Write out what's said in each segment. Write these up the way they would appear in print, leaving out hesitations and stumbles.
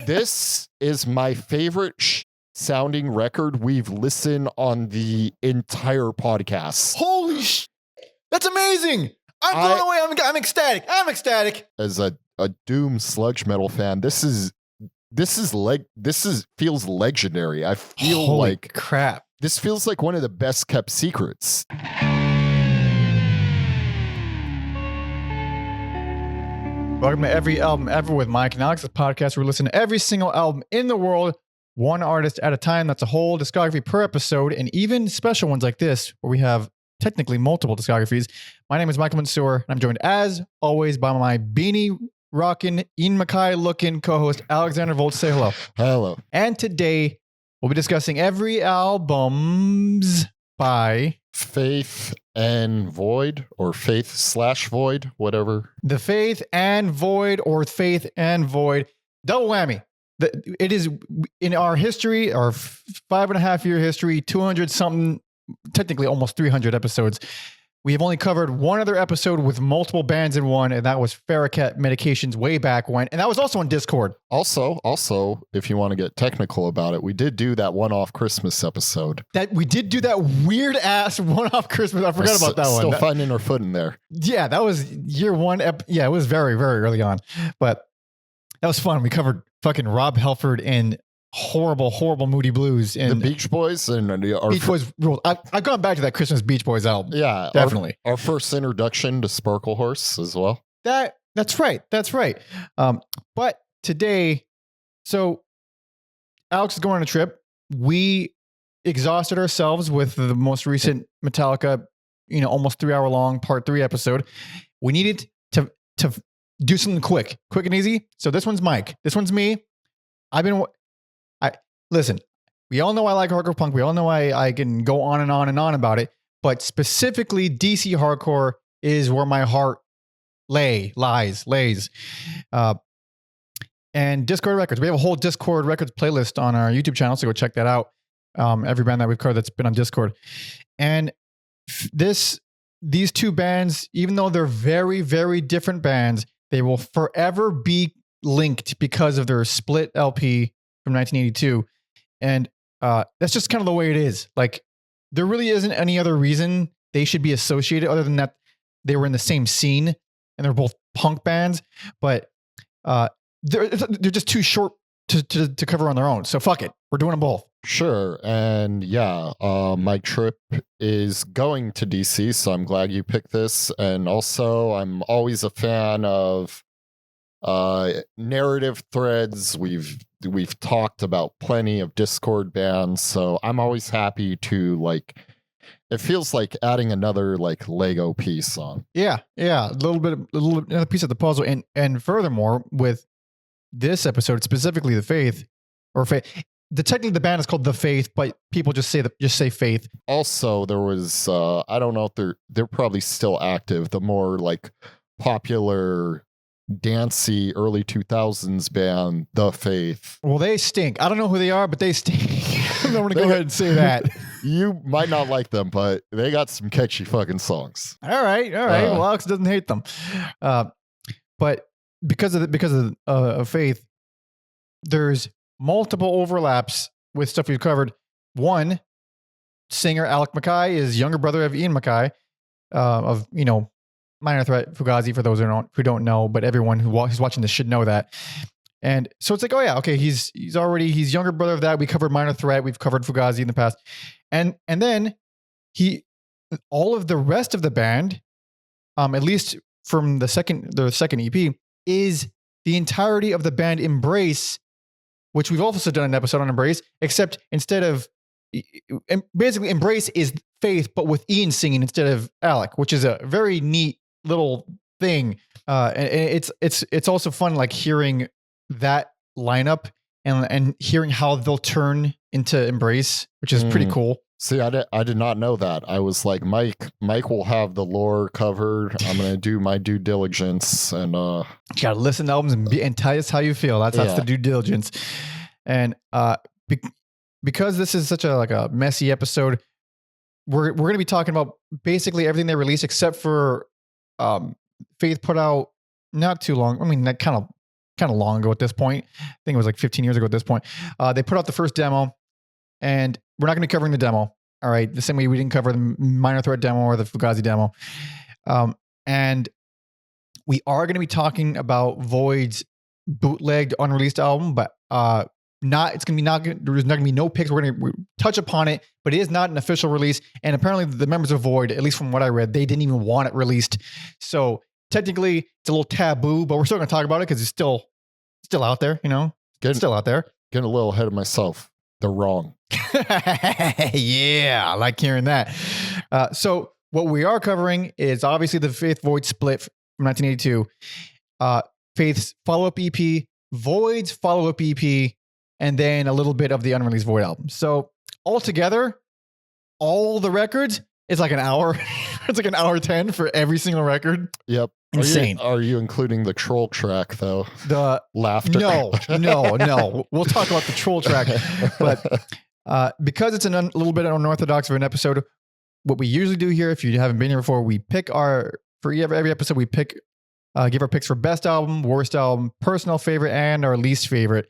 This is my favorite sounding record we've listened on the entire podcast. Holy that's amazing. I'm blown away. I'm ecstatic. As a doom sludge metal fan, this feels legendary. I feel Holy like crap. This feels like one of the best kept secrets. Welcome to Every Album Ever with Mike and Alex, the podcast where we listen to every single album in the world, one artist at a time. That's a whole discography per episode, and even special ones like this, where we have technically multiple discographies. My name is Michael Mansour, and I'm joined, as always, by my beanie rocking, Ian MacKaye looking co-host, Alexander Volt. Say hello. Hello. And today, we'll be discussing every albums by Faith and Void, or Faith/Void, whatever. The Faith and Void, or Faith and Void. Double whammy. It is in our history, our 5.5 year history, 200 something, technically almost 300 episodes. We have only covered one other episode with multiple bands in one, and that was Ferrocat Medications way back when. And that was also on Dischord. Also, if you want to get technical about it, we did do that one-off Christmas episode. We did do that weird ass one-off Christmas. I forgot about that one. Still finding our foot in there. Yeah, that was year one. Yeah, it was very, very early on. But that was fun. We covered fucking Rob Halford and horrible Moody Blues and the Beach Boys and Beach Boys rules. I've gone back to that Christmas Beach Boys album. Yeah, definitely. Our first introduction to Sparkle Horse as well. That's right. But today, so Alex is going on a trip. We exhausted ourselves with the most recent Metallica, almost 3 hour long part 3 episode. We needed to do something quick and easy. So this one's Mike. This one's me. Listen, we all know I like hardcore punk. We all know I can go on and on and on about it. But specifically, DC hardcore is where my heart lays. And Dischord Records. We have a whole Dischord Records playlist on our YouTube channel, so go check that out. Every band that we've covered that's been on Dischord. And these two bands, even though they're very, very different bands, they will forever be linked because of their split LP from 1982. And that's just kind of the way it is. Like, there really isn't any other reason they should be associated other than that they were in the same scene and they're both punk bands. But they're just too short to cover on their own. So fuck it. We're doing them both. Sure. And yeah, my trip is going to DC, so I'm glad you picked this. And also, I'm always a fan of narrative threads. We've talked about plenty of Dischord bands, so I'm always happy to it feels like adding another Lego piece on. Yeah, a little another piece of the puzzle. And furthermore, with this episode, specifically the Faith, technically the band is called The Faith, but people just say Faith. Also, there was I don't know if they're probably still active, the more popular dancey early 2000s band, The Faith. Well, they stink. I don't know who they are, but they stink. I'm going to go ahead and say that. You might not like them, but they got some catchy fucking songs. All right. Well, Alex doesn't hate them. But because of Faith, there's multiple overlaps with stuff we've covered. One, singer Alec MacKaye is younger brother of Ian MacKaye, of Minor Threat, Fugazi, for those who don't know, but everyone who's watching this should know that. And so it's oh yeah, okay, he's younger brother of that. We covered Minor Threat, we've covered Fugazi in the past. And then all of the rest of the band, at least from the second EP, is the entirety of the band Embrace, which we've also done an episode on Embrace, except instead of basically Embrace is Faith, but with Ian singing instead of Alec, which is a very neat little thing. And it's also fun hearing that lineup and hearing how they'll turn into Embrace, which is pretty cool. See, I did not know that. I was like, Mike will have the lore covered. I'm going to do my due diligence. And you got to listen to albums and tell us how you feel. That's the due diligence. And because this is such a messy episode, we're going to be talking about basically everything they released except for Faith put out not too long. I mean, that kind of kind of long ago at this point. I think it was like 15 years ago at this point. They put out the first demo, and we're not going to be covering the demo. All right. The same way we didn't cover the Minor Threat demo or the Fugazi demo. And we are going to be talking about Void's bootlegged unreleased album, but there's not going to be no picks. We're going to touch upon it, but it is not an official release. And apparently the members of Void, at least from what I read, they didn't even want it released. So technically it's a little taboo, but we're still going to talk about it because it's still out there, it's still out there. Getting a little ahead of myself. They're wrong. Yeah, I like hearing that. So what we are covering is obviously the Faith Void split from 1982, Faith's follow-up EP, Void's follow-up EP, and then a little bit of the unreleased Void album. So altogether, all the records is like an hour. It's like an hour 10 for every single record. Yep. Insane. Are you including the troll track though? The laughter? No. We'll talk about the troll track, but because it's a little bit unorthodox of an episode, what we usually do here, if you haven't been here before, we pick for every episode we pick, give our picks for best album, worst album, personal favorite, and our least favorite.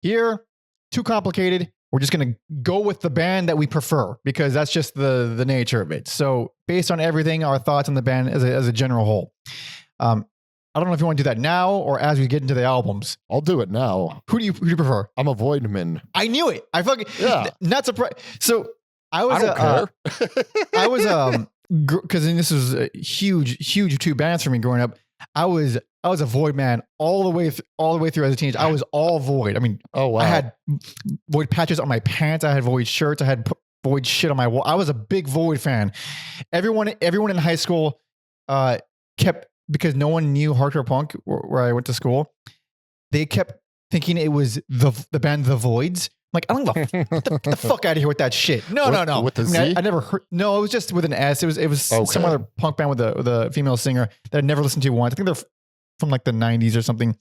Here, too complicated. We're just going to go with the band that we prefer because that's just the nature of it. So based on everything, our thoughts on the band as a general whole. I don't know if you want to do that now or as we get into the albums. I'll do it now. Who do you prefer? I'm a Voidman. I knew it. Not surprised. So I was, I don't care. I was, because this was a huge two bands for me growing up. I was a Void man all the way through as a teenager. I was all Void. I mean, oh wow. I had Void patches on my pants. I had Void shirts. I had Void shit on my wall. I was a big Void fan. Everyone in high school kept, because no one knew hardcore punk where I went to school. They kept thinking it was the band The Voids. I'm like, I don't know, get the fuck out of here with that shit. No. With the Z? I never heard. No, it was just with an S. It was okay. Some other punk band with a female singer that I'd never listened to once. I think they're from like the 90s or something.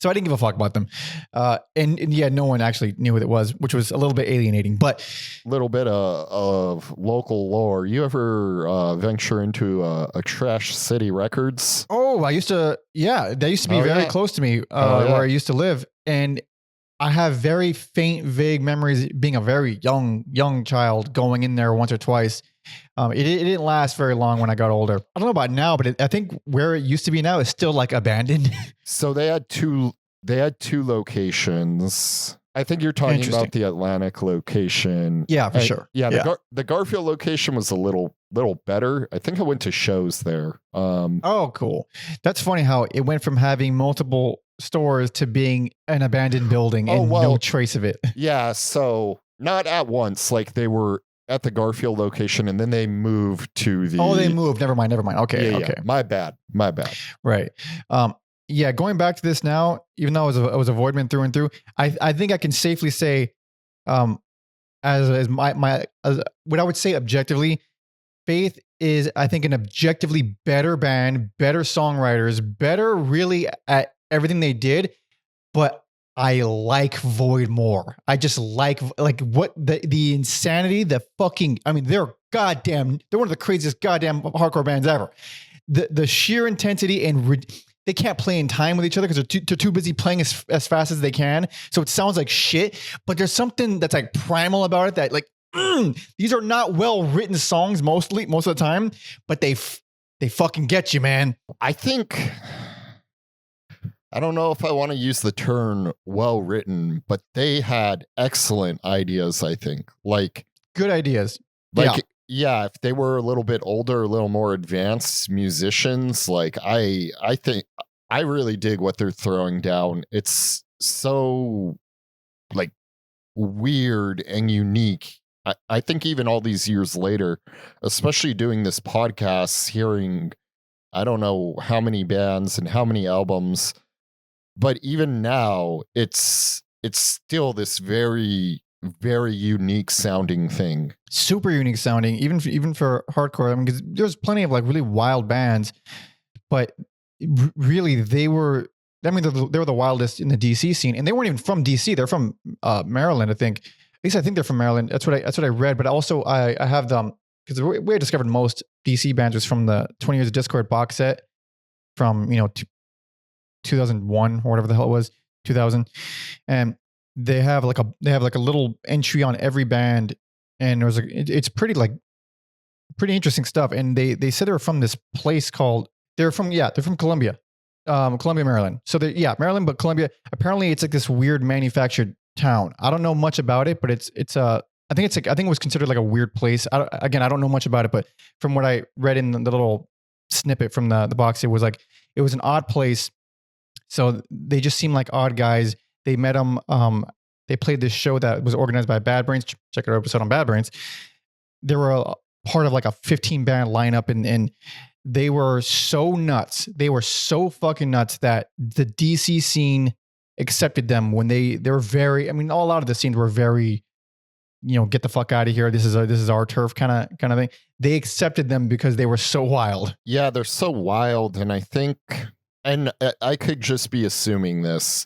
So I didn't give a fuck about them. And yeah, no one actually knew what it was, which was a little bit alienating, but a little bit of local lore. You ever venture into a Trash City Records? Oh, they used to be very close to me where I used to live. And I have very faint, vague memories being a very young child going in there once or twice. It didn't last very long when I got older. I don't know about now, but I think where it used to be now is still like abandoned. So they had two locations. I think you're talking about the Atlantic location. Yeah, for sure. Yeah, the Garfield location was a little better. I think I went to shows there. Oh, cool. That's funny how it went from having multiple stores to being an abandoned building and no trace of it. Yeah, so not at once. Like they were at the Garfield location and then they moved to the... Oh, they moved. Never mind. Okay. Yeah. My bad. Right. Yeah, going back to this now, even though I was a Voidman through and through, I think I can safely say, as what I would say objectively, Faith is, I think, an objectively better band, better songwriters, better really at everything they did, but I like Void more. I just like what the insanity, the fucking, I mean, they're one of the craziest goddamn hardcore bands ever. The sheer intensity and they can't play in time with each other because they're too busy playing as fast as they can. So it sounds like shit, but there's something that's like primal about it that like, these are not well-written songs most of the time, but they fucking get you, man. I don't know if I want to use the term well-written, but they had excellent ideas, I think. Like good ideas. Yeah, if they were a little bit older, a little more advanced musicians, like I think I really dig what they're throwing down. It's so like weird and unique. I think even all these years later, especially doing this podcast, hearing I don't know how many bands and how many albums, but even now it's still this very, very unique sounding thing. Super unique sounding, even for hardcore. I mean, because there's plenty of like really wild bands, but really they were the wildest in the DC scene, and they weren't even from DC. They're from Maryland, I think. At least I think they're from Maryland. That's what I read. But also I have them because we discovered most DC bands was from the 20 Years of Dischord box set from 2001 or whatever the hell it was, 2000. And they have like a little entry on every band. And it's pretty interesting stuff. And they said they were from this place called, they're from Columbia, Maryland. So Maryland, but Columbia. Apparently it's like this weird manufactured town. I don't know much about it, but I think it was considered like a weird place. I don't know much about it, but from what I read in the little snippet from the box, it was an odd place. So they just seemed like odd guys. They met them. They played this show that was organized by Bad Brains. Check our episode on Bad Brains. They were a part of like a 15 band lineup, and they were so nuts. They were so fucking nuts that the DC scene accepted them when they were very. I mean, a lot of the scenes were very, get the fuck out of here. This is our turf kind of thing. They accepted them because they were so wild. Yeah, they're so wild. And I think, and I could just be assuming this,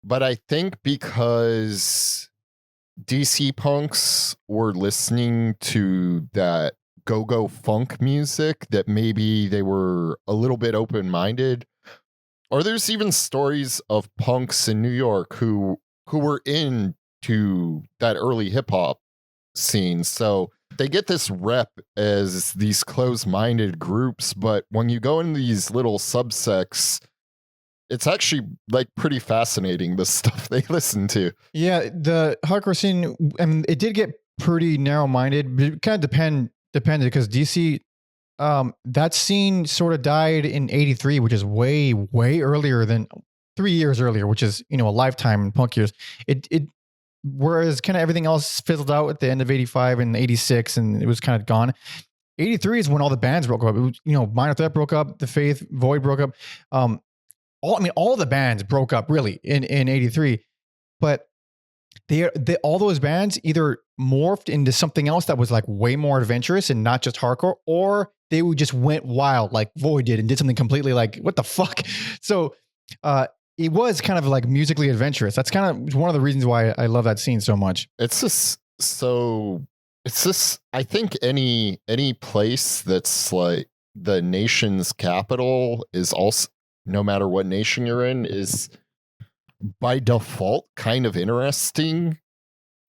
but I think because DC punks were listening to that go-go funk music, that maybe they were a little bit open-minded. Or there's even stories of punks in New York who were into that early hip hop scene. So they get this rep as these closed-minded groups, but when you go in these little subsects, it's actually like pretty fascinating, the stuff they listen to. Yeah, the hardcore scene, I mean, it did get pretty narrow-minded. It kind of depended because DC, that scene sort of died in 83, which is way, way earlier than 3 years earlier, which is, a lifetime in punk years. Whereas kind of everything else fizzled out at the end of 85 and 86, and it was kind of gone. 83 is when all the bands broke up. It was, Minor Threat broke up, The Faith, Void broke up. All the bands broke up really in 83, but all those bands either morphed into something else that was like way more adventurous and not just hardcore, or they just went wild like Void did and did something completely like, what the fuck? So, it was kind of like musically adventurous. That's kind of one of the reasons why I love that scene so much. I think any place that's like the nation's capital is also, no matter what nation you're in, is by default kind of interesting,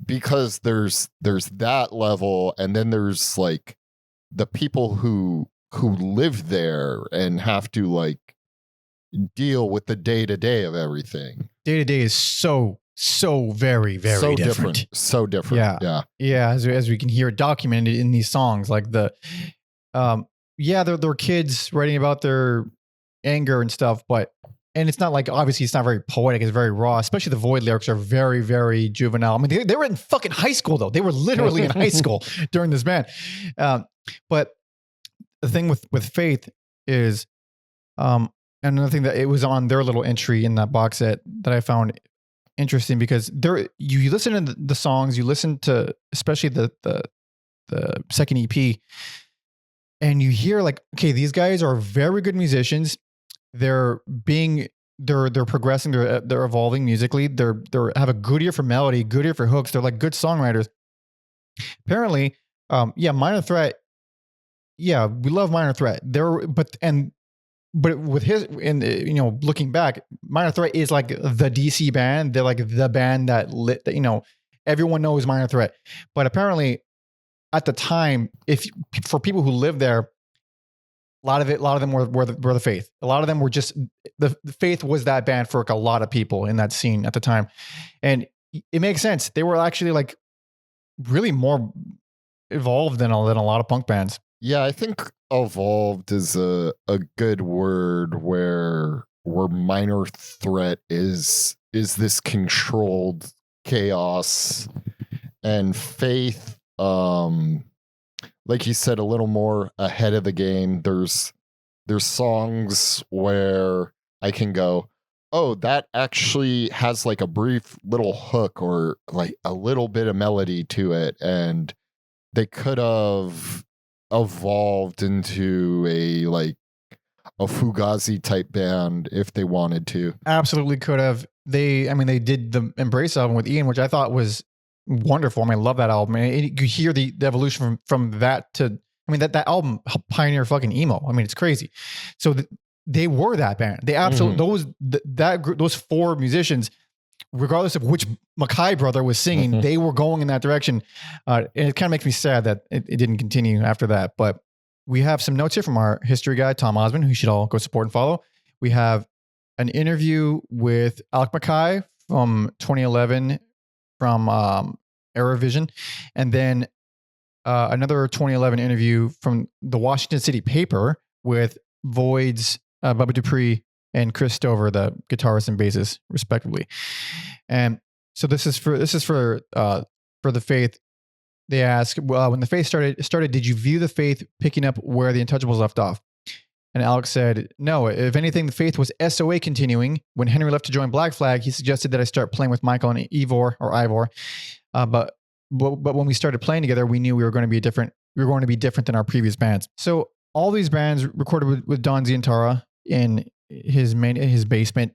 because there's that level, and then there's like the people who live there and have to like deal with the day-to-day of everything. Day-to-day is so very, very different. So different. Yeah. As we can hear documented in these songs, like they're kids writing about their anger and stuff, and it's not like, obviously it's not very poetic, it's very raw. Especially the Void lyrics are very, very juvenile. I mean, they were in fucking high school though. They were literally in high school during this band. But the thing with Faith is, and another thing that it was on their little entry in that box set that I found interesting, because you listen to the songs, you listen to especially the second EP, and you hear like, okay, these guys are very good musicians. They're progressing, they're evolving musically. They have a good ear for melody, good ear for hooks. They're like good songwriters. Apparently, Minor Threat. Yeah, we love Minor Threat. But with his, and looking back, Minor Threat is like the DC band. They're like the band that everyone knows Minor Threat. But apparently, at the time, for people who lived there, a lot of them were the Faith. A lot of them were just the Faith was that band for like a lot of people in that scene at the time, and it makes sense. They were actually like really more evolved than a lot of punk bands. Yeah, I think evolved is a good word, where Minor Threat is this controlled chaos, and Faith, like you said, a little more ahead of the game. There's songs where I can go, oh, that actually has like a brief little hook or like a little bit of melody to it, and they could have evolved into a Fugazi type band if they wanted to. Absolutely could have. They did the Embrace album with Ian, which I thought was wonderful. I love that album. You hear the evolution from that to, that album helped pioneer fucking emo. It's crazy. So they were that band. They absolutely those four musicians, regardless of which MacKaye brother was singing, they were going in that direction. And it kind of makes me sad that it didn't continue after that. But we have some notes here from our history guy, Tom Osman, who you should all go support and follow. We have an interview with Alec MacKaye from 2011 from Eurovision, and then another 2011 interview from the Washington City Paper with Void's Bubba Dupree and Chris Stover, the guitarist and bassist, respectively. And so this is for the Faith. They ask, when the Faith started, did you view the Faith picking up where the Untouchables left off? And Alex said, no. If anything, the Faith was SOA continuing. When Henry left to join Black Flag, he suggested that I start playing with Michael and Ivor. But when we started playing together, we knew we were going to be different. We were going to be different than our previous bands. So all these bands recorded with Don Zientara in his basement,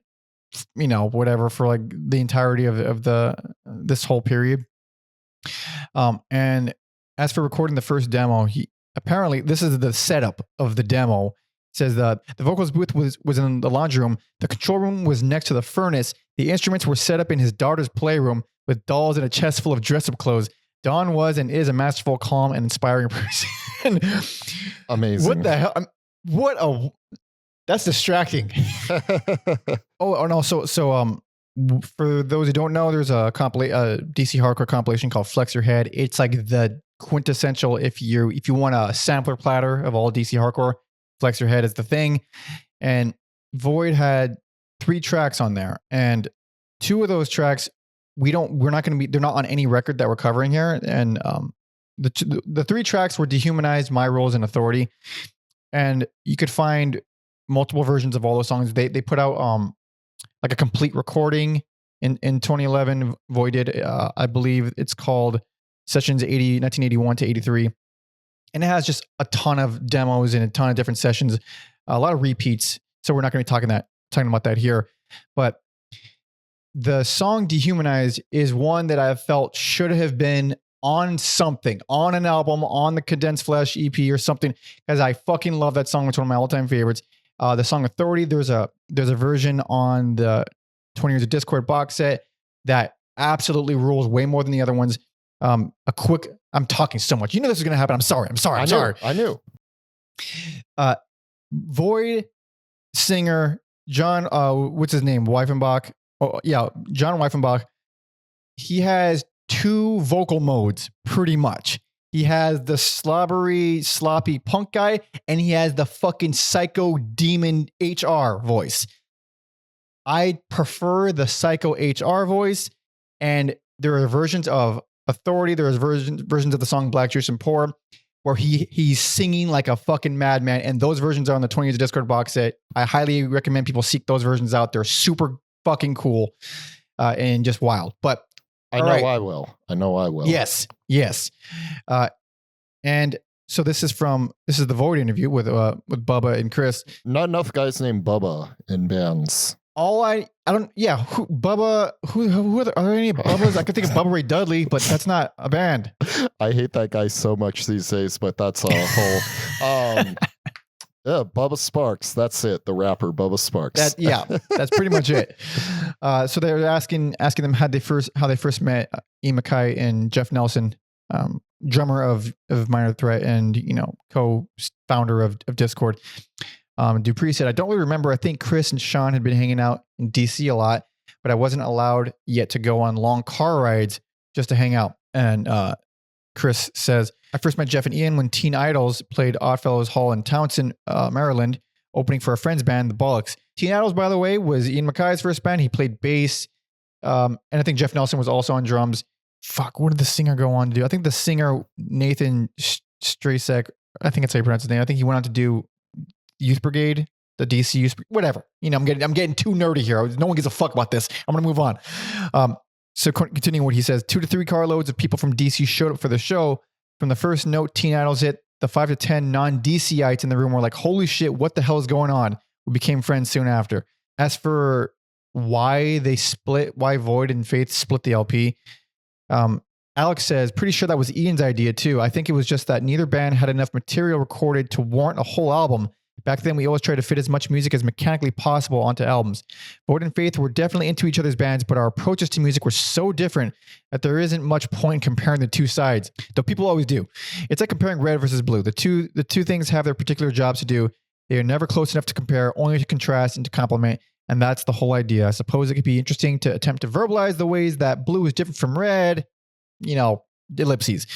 whatever, for like the entirety of this whole period. And as for recording the first demo, apparently this is the setup of the demo. It says the vocals booth was in the laundry room. The control room was next to the furnace. The instruments were set up in his daughter's playroom with dolls and a chest full of dress-up clothes. Don was and is a masterful, calm, and inspiring person. Amazing. What the hell? That's distracting. No. So for those who don't know, there's a DC hardcore compilation called Flex Your Head. It's like the quintessential, if you want a sampler platter of all DC hardcore, Flex Your Head is the thing. And Void had 3 tracks on there, and 2 of those tracks they're not on any record that we're covering here. And the 3 tracks were Dehumanized, My Rules, and Authority. And you could find multiple versions of all those songs. They put out like a complete recording in 2011. Void did, I believe it's called Sessions 1981 to 83. And it has just a ton of demos and a ton of different sessions, a lot of repeats. So we're not going to be talking about that here. But the song Dehumanized is one that I felt should have been on something, on an album, on the Condensed Flesh EP or something, because I fucking love that song. It's one of my all-time favorites. The song Authority, there's a version on the 20 Years of Dischord box set that absolutely rules way more than the other ones. I'm talking so much. You know this is going to happen. I'm sorry. I knew. Void singer John, what's his name? Weifenbach. Oh yeah, John Weifenbach. He has 2 vocal modes, pretty much. He has the slobbery, sloppy punk guy, and he has the fucking psycho demon HR voice. I prefer the psycho HR voice, and there are versions of Authority. There's versions of the song Black Jewish and Poor where he's singing like a fucking madman, and those versions are on the 20 Years of Dischord box set. I highly recommend people seek those versions out. They're super fucking cool and just wild. But I know I will. Yes. And so this is the Void interview with Bubba and Chris. Not enough guys named Bubba in bands. Bubba, are there any Bubbas? I could think of Bubba Ray Dudley, but that's not a band. I hate that guy so much these days, but that's a whole, Bubba Sparks. That's it. The rapper Bubba Sparks. That's pretty much it. So they were asking them how they first met Ian MacKaye and Jeff Nelson, drummer of Minor Threat and, co-founder of Dischord. Dupree said, I don't really remember. I think Chris and Sean had been hanging out in DC a lot, but I wasn't allowed yet to go on long car rides just to hang out. And Chris says, I first met Jeff and Ian when Teen Idols played Oddfellows Hall in Townsend, Maryland, opening for a friend's band, The Bollocks. Teen Idols, by the way, was Ian MacKaye's first band. He played bass. And I think Jeff Nelson was also on drums. Fuck, what did the singer go on to do? I think the singer, Nathan Strasek, I think that's how you pronounce his name. I think he went on to do Youth Brigade, the DC Youth, whatever. I'm getting too nerdy here. No one gives a fuck about this. I'm going to move on. So continuing what he says, 2 to 3 carloads of people from DC showed up for the show. From the first note, Teen Idols hit, the 5 to 10 non-DCites in the room were like, holy shit, what the hell is going on? We became friends soon after. As for why Void and Faith split the LP, Alex says, pretty sure that was Ian's idea too. I think it was just that neither band had enough material recorded to warrant a whole album. Back then, we always tried to fit as much music as mechanically possible onto albums. Void and Faith were definitely into each other's bands, but our approaches to music were so different that there isn't much point in comparing the two sides, though people always do. It's like comparing red versus blue. The two things have their particular jobs to do. They are never close enough to compare, only to contrast and to complement, and that's the whole idea. I suppose it could be interesting to attempt to verbalize the ways that blue is different from red, ellipses.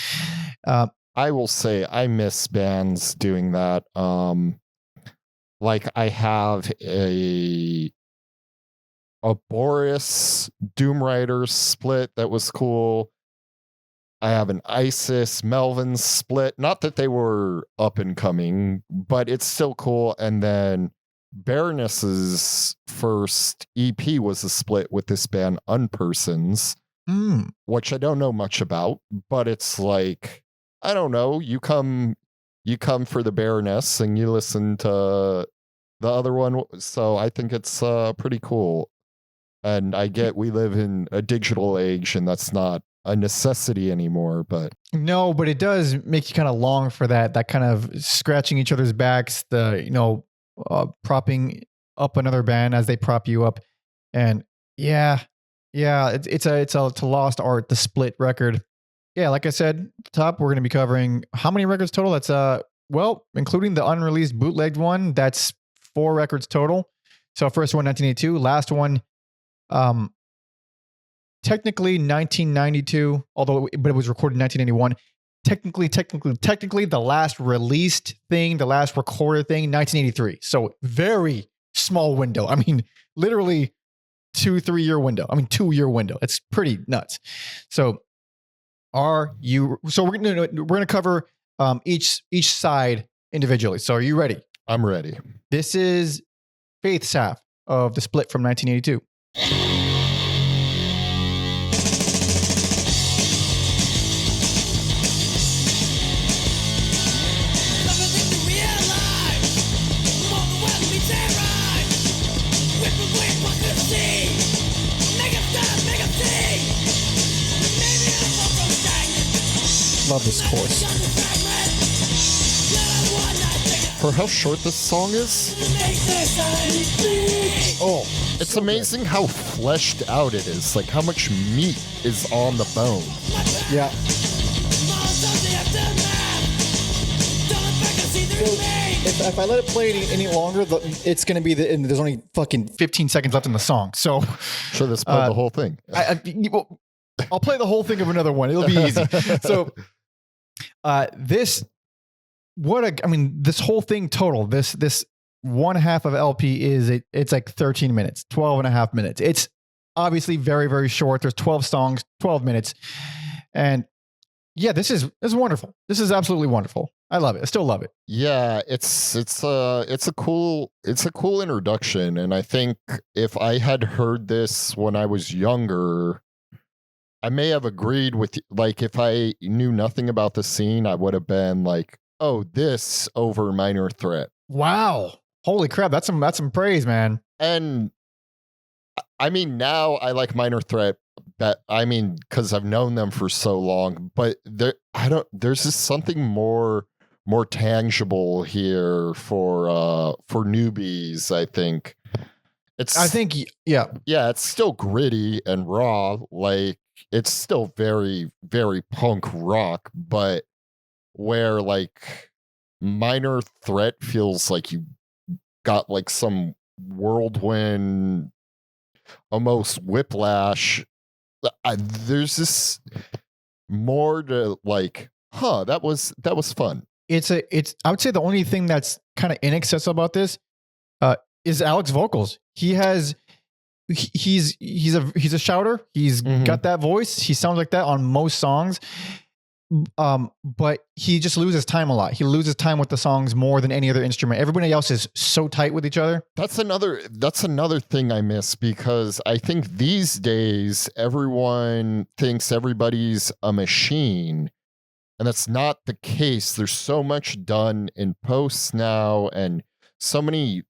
I will say I miss bands doing that. Like I have a Boris Doom Riders split that was cool. I have an ISIS Melvin split. Not that they were up and coming, but it's still cool. And then Baroness's first EP was a split with this band Unpersons, which I don't know much about, but it's like, I don't know, you come for the Baroness and you listen to the other one. So I think it's pretty cool. And I get we live in a digital age and that's not a necessity anymore, but no, but it does make you kind of long for that kind of scratching each other's backs, propping up another band as they prop you up. And it's a lost art, the split record. Yeah, like I said, at the top, we're going to be covering how many records total? That's including the unreleased bootlegged one, that's 4 records total. So first one 1982, last one technically 1992, but it was recorded in 1981. Technically the last released thing, the last recorded thing, 1983. So very small window. I mean, literally 2-3 year window. 2 year window. It's pretty nuts. So we're gonna cover each side individually. So are you ready? I'm ready. This is Faith's half of the split from 1982. Love this chorus. For how short this song is, it's amazing how fleshed out it is. Like how much meat is on the bone. Yeah. If I let it play any longer, it's going to be and there's only fucking 15 seconds left in the song. So sure, let's play the whole thing. I'll play the whole thing of another one. It'll be easy. So this whole thing total, this one half of LP it's like 13 minutes, 12 and a half minutes. It's obviously very, very short. There's 12 songs, 12 minutes. And yeah, this is wonderful. This is absolutely wonderful. I love it. I still love it. Yeah, it's a cool introduction. And I think if I had heard this when I was younger, I may have agreed with, like, if I knew nothing about the scene, I would have been like, oh, this over Minor Threat. Wow. Holy crap. That's some praise, man. And I mean, now I like Minor Threat, because I've known them for so long, but there's just something more tangible here for newbies, I think. Yeah, it's still gritty and raw, like it's still very, very punk rock, but where like Minor Threat feels like you got like some whirlwind, almost whiplash. There's this more to like, that was fun. I would say the only thing that's kind of inaccessible about this is Alec's vocals. He's a shouter. He's got that voice. He sounds like that on most songs. But he just loses time a lot. He loses time with the songs more than any other instrument. Everybody else is so tight with each other. That's another thing I miss, because I think these days everyone thinks everybody's a machine, and that's not the case. There's so much done in post now and so many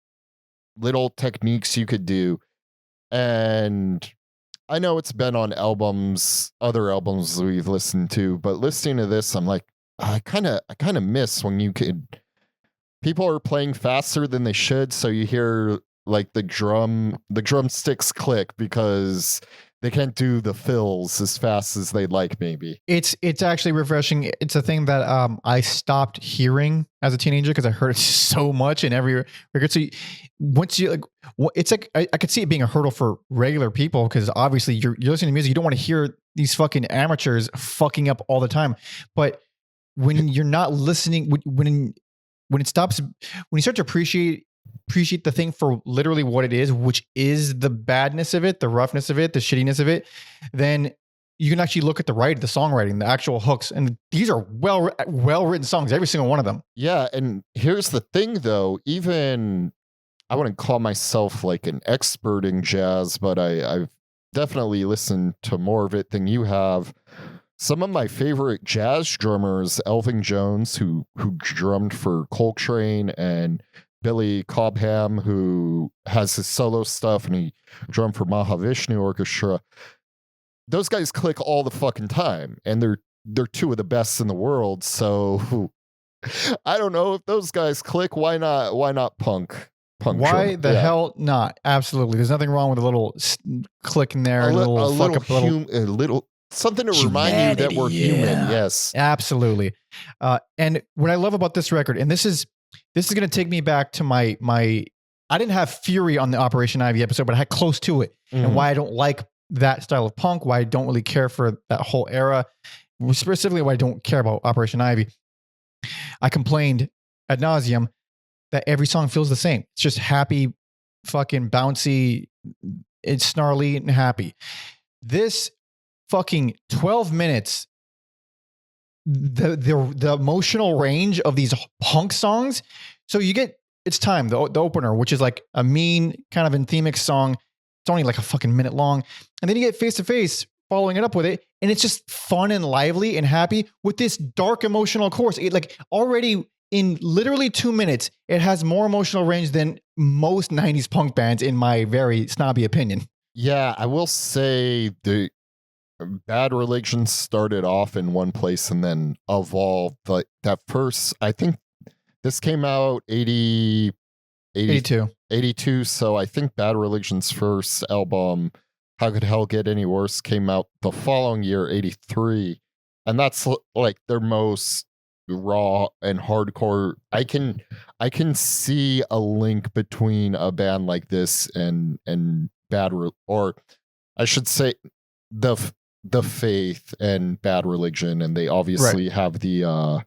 little techniques you could do. And I know it's been on other albums we've listened to, but listening to this, I'm like, I kind of miss when you could people are playing faster than they should, so you hear like the drumsticks click because they can't do the fills as fast as they'd like. Maybe it's actually refreshing. It's a thing that I stopped hearing as a teenager because I heard it so much in every record. So once you like, it's like I could see it being a hurdle for regular people because obviously you're listening to music, you don't want to hear these fucking amateurs fucking up all the time. But when you're not listening, when it stops, when you start to appreciate the thing for literally what it is, which is the badness of it, the roughness of it, the shittiness of it, then you can actually look at the songwriting, the actual hooks. And these are well written songs, every single one of them. Yeah. And here's the thing though, even I wouldn't call myself like an expert in jazz, but I've definitely listened to more of it than you have. Some of my favorite jazz drummers, Elvin Jones, who drummed for Coltrane, and Billy Cobham, who has his solo stuff, and he drummed for Mahavishnu Orchestra. Those guys click all the fucking time, and they're two of the best in the world. So I don't know if those guys click. Why not punk? Why drum? the hell not? Absolutely. There's nothing wrong with a little click in there, a little something to remind you that we're human. Yes, absolutely. And what I love about this record, and this is going to take me back to my. I didn't have fury on the Operation Ivy episode, but I had close to it, and why I don't like that style of punk, why I don't really care for that whole era, specifically why I don't care about Operation Ivy. I complained ad nauseum that every song feels the same. It's just happy, fucking bouncy, it's snarly and happy. This fucking 12 minutes, the emotional range of these punk songs. So you get It's Time, the opener, which is like a mean kind of anthemic song. It's only like a fucking minute long. And then you get Face to Face following it up with it. And it's just fun and lively and happy with this dark emotional chorus. It like already in literally 2 minutes, it has more emotional range than most 90s punk bands, in my very snobby opinion. Yeah, I will say the Bad Religion started off in one place and then evolved. Like that first, I think this came out 82. 82. So I think Bad Religion's first album, How Could Hell Get Any Worse, came out the following year, 83. And that's like their most raw and hardcore. I can see a link between a band like this and or I should say the Faith and Bad Religion, and they obviously have the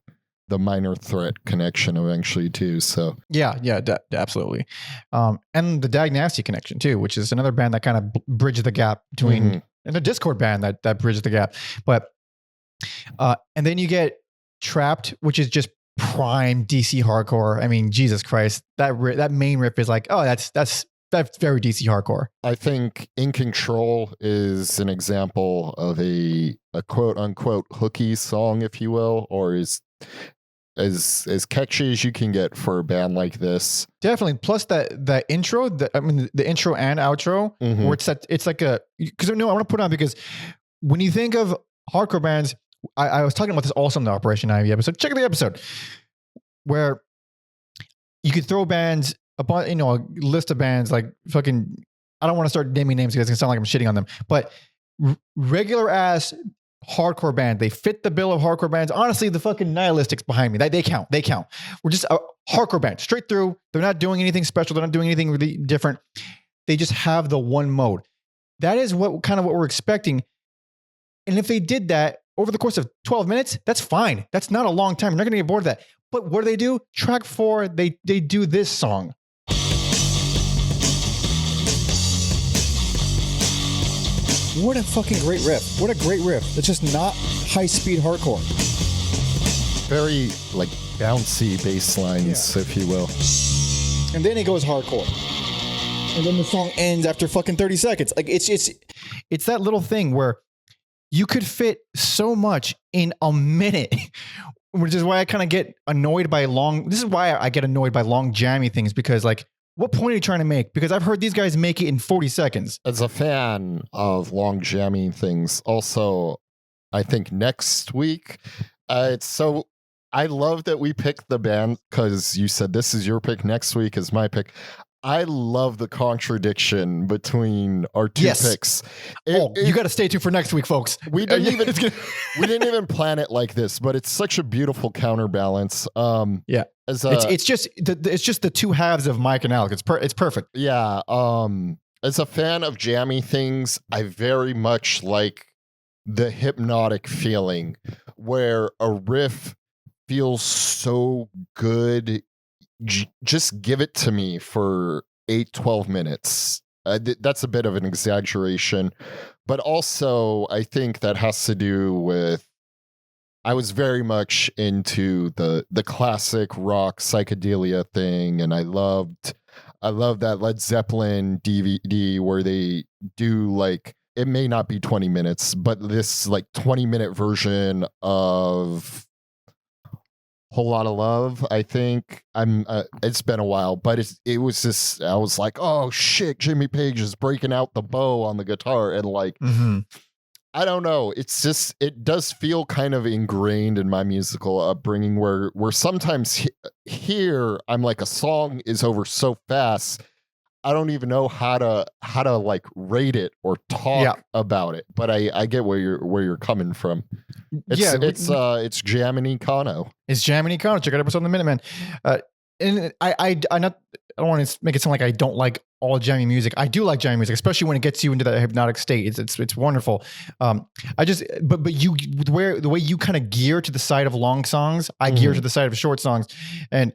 Minor Threat connection eventually too. So yeah, absolutely. And the Dag Nasty connection too, which is another band that kind of bridged the gap between, and a Dischord band that bridged the gap. But and then you get Trapped, which is just prime DC hardcore. I mean, Jesus Christ, that main riff is like, oh, that's very DC hardcore. I think In Control is an example of a quote unquote hooky song, if you will, or is as catchy as you can get for a band like this. Definitely. Plus that intro, the intro and outro, where it's like because I want to put on, because when you think of hardcore bands, I was talking about this also in the Operation Ivy episode. Check the episode where you could throw bands upon, a list of bands like fucking, I don't want to start naming names because it's gonna sound like I'm shitting on them, but regular ass hardcore band. They fit the bill of hardcore bands. Honestly, the fucking Nihilistics behind me, they count. We're just a hardcore band straight through. They're not doing anything special. They're not doing anything really different. They just have the one mode. That is what we're expecting. And if they did that over the course of 12 minutes, that's fine. That's not a long time. You're not going to get bored of that. But what do? Track 4, they do this song. What a fucking great riff. What a great riff. It's just not high-speed hardcore. Very, like, bouncy bass lines, if you will. And then it goes hardcore. And then the song ends after fucking 30 seconds. Like, it's that little thing where you could fit so much in a minute, which is why I kind of get annoyed by this is why I get annoyed by long jammy things, because like, what point are you trying to make? Because I've heard these guys make it in 40 seconds. As a fan of long jamming things, also, I think next week, I love that we picked the band because you said this is your pick, next week is my pick. I love the contradiction between our two picks. You got to stay tuned for next week, folks. We didn't even plan it like this, but it's such a beautiful counterbalance. It's just the two halves of Mike and Alec. It's perfect. Yeah. As a fan of jammy things, I very much like the hypnotic feeling where a riff feels so good. Just give it to me for 8-12 minutes. That's a bit of an exaggeration, but also I think that has to do with I was very much into the classic rock psychedelia thing, and I love that Led Zeppelin DVD where they do like, it may not be 20 minutes, but this like 20-minute version of Whole Lot of Love. I think it's been a while, but it was just, I was like, oh shit, Jimmy Page is breaking out the bow on the guitar, and like, I don't know. It's just, it does feel kind of ingrained in my musical upbringing where sometimes here I'm like, a song is over so fast, I don't even know how to like rate it or talk about it. But I get where you're coming from. It's Jammin' Econo. It's Jammin' Econo. Check out episode on the Minutemen. And I don't want to make it sound like I don't like all jammy music. I do like jammy music, especially when it gets you into that hypnotic state. It's wonderful. But the way you kind of gear to the side of long songs, I gear to the side of short songs. And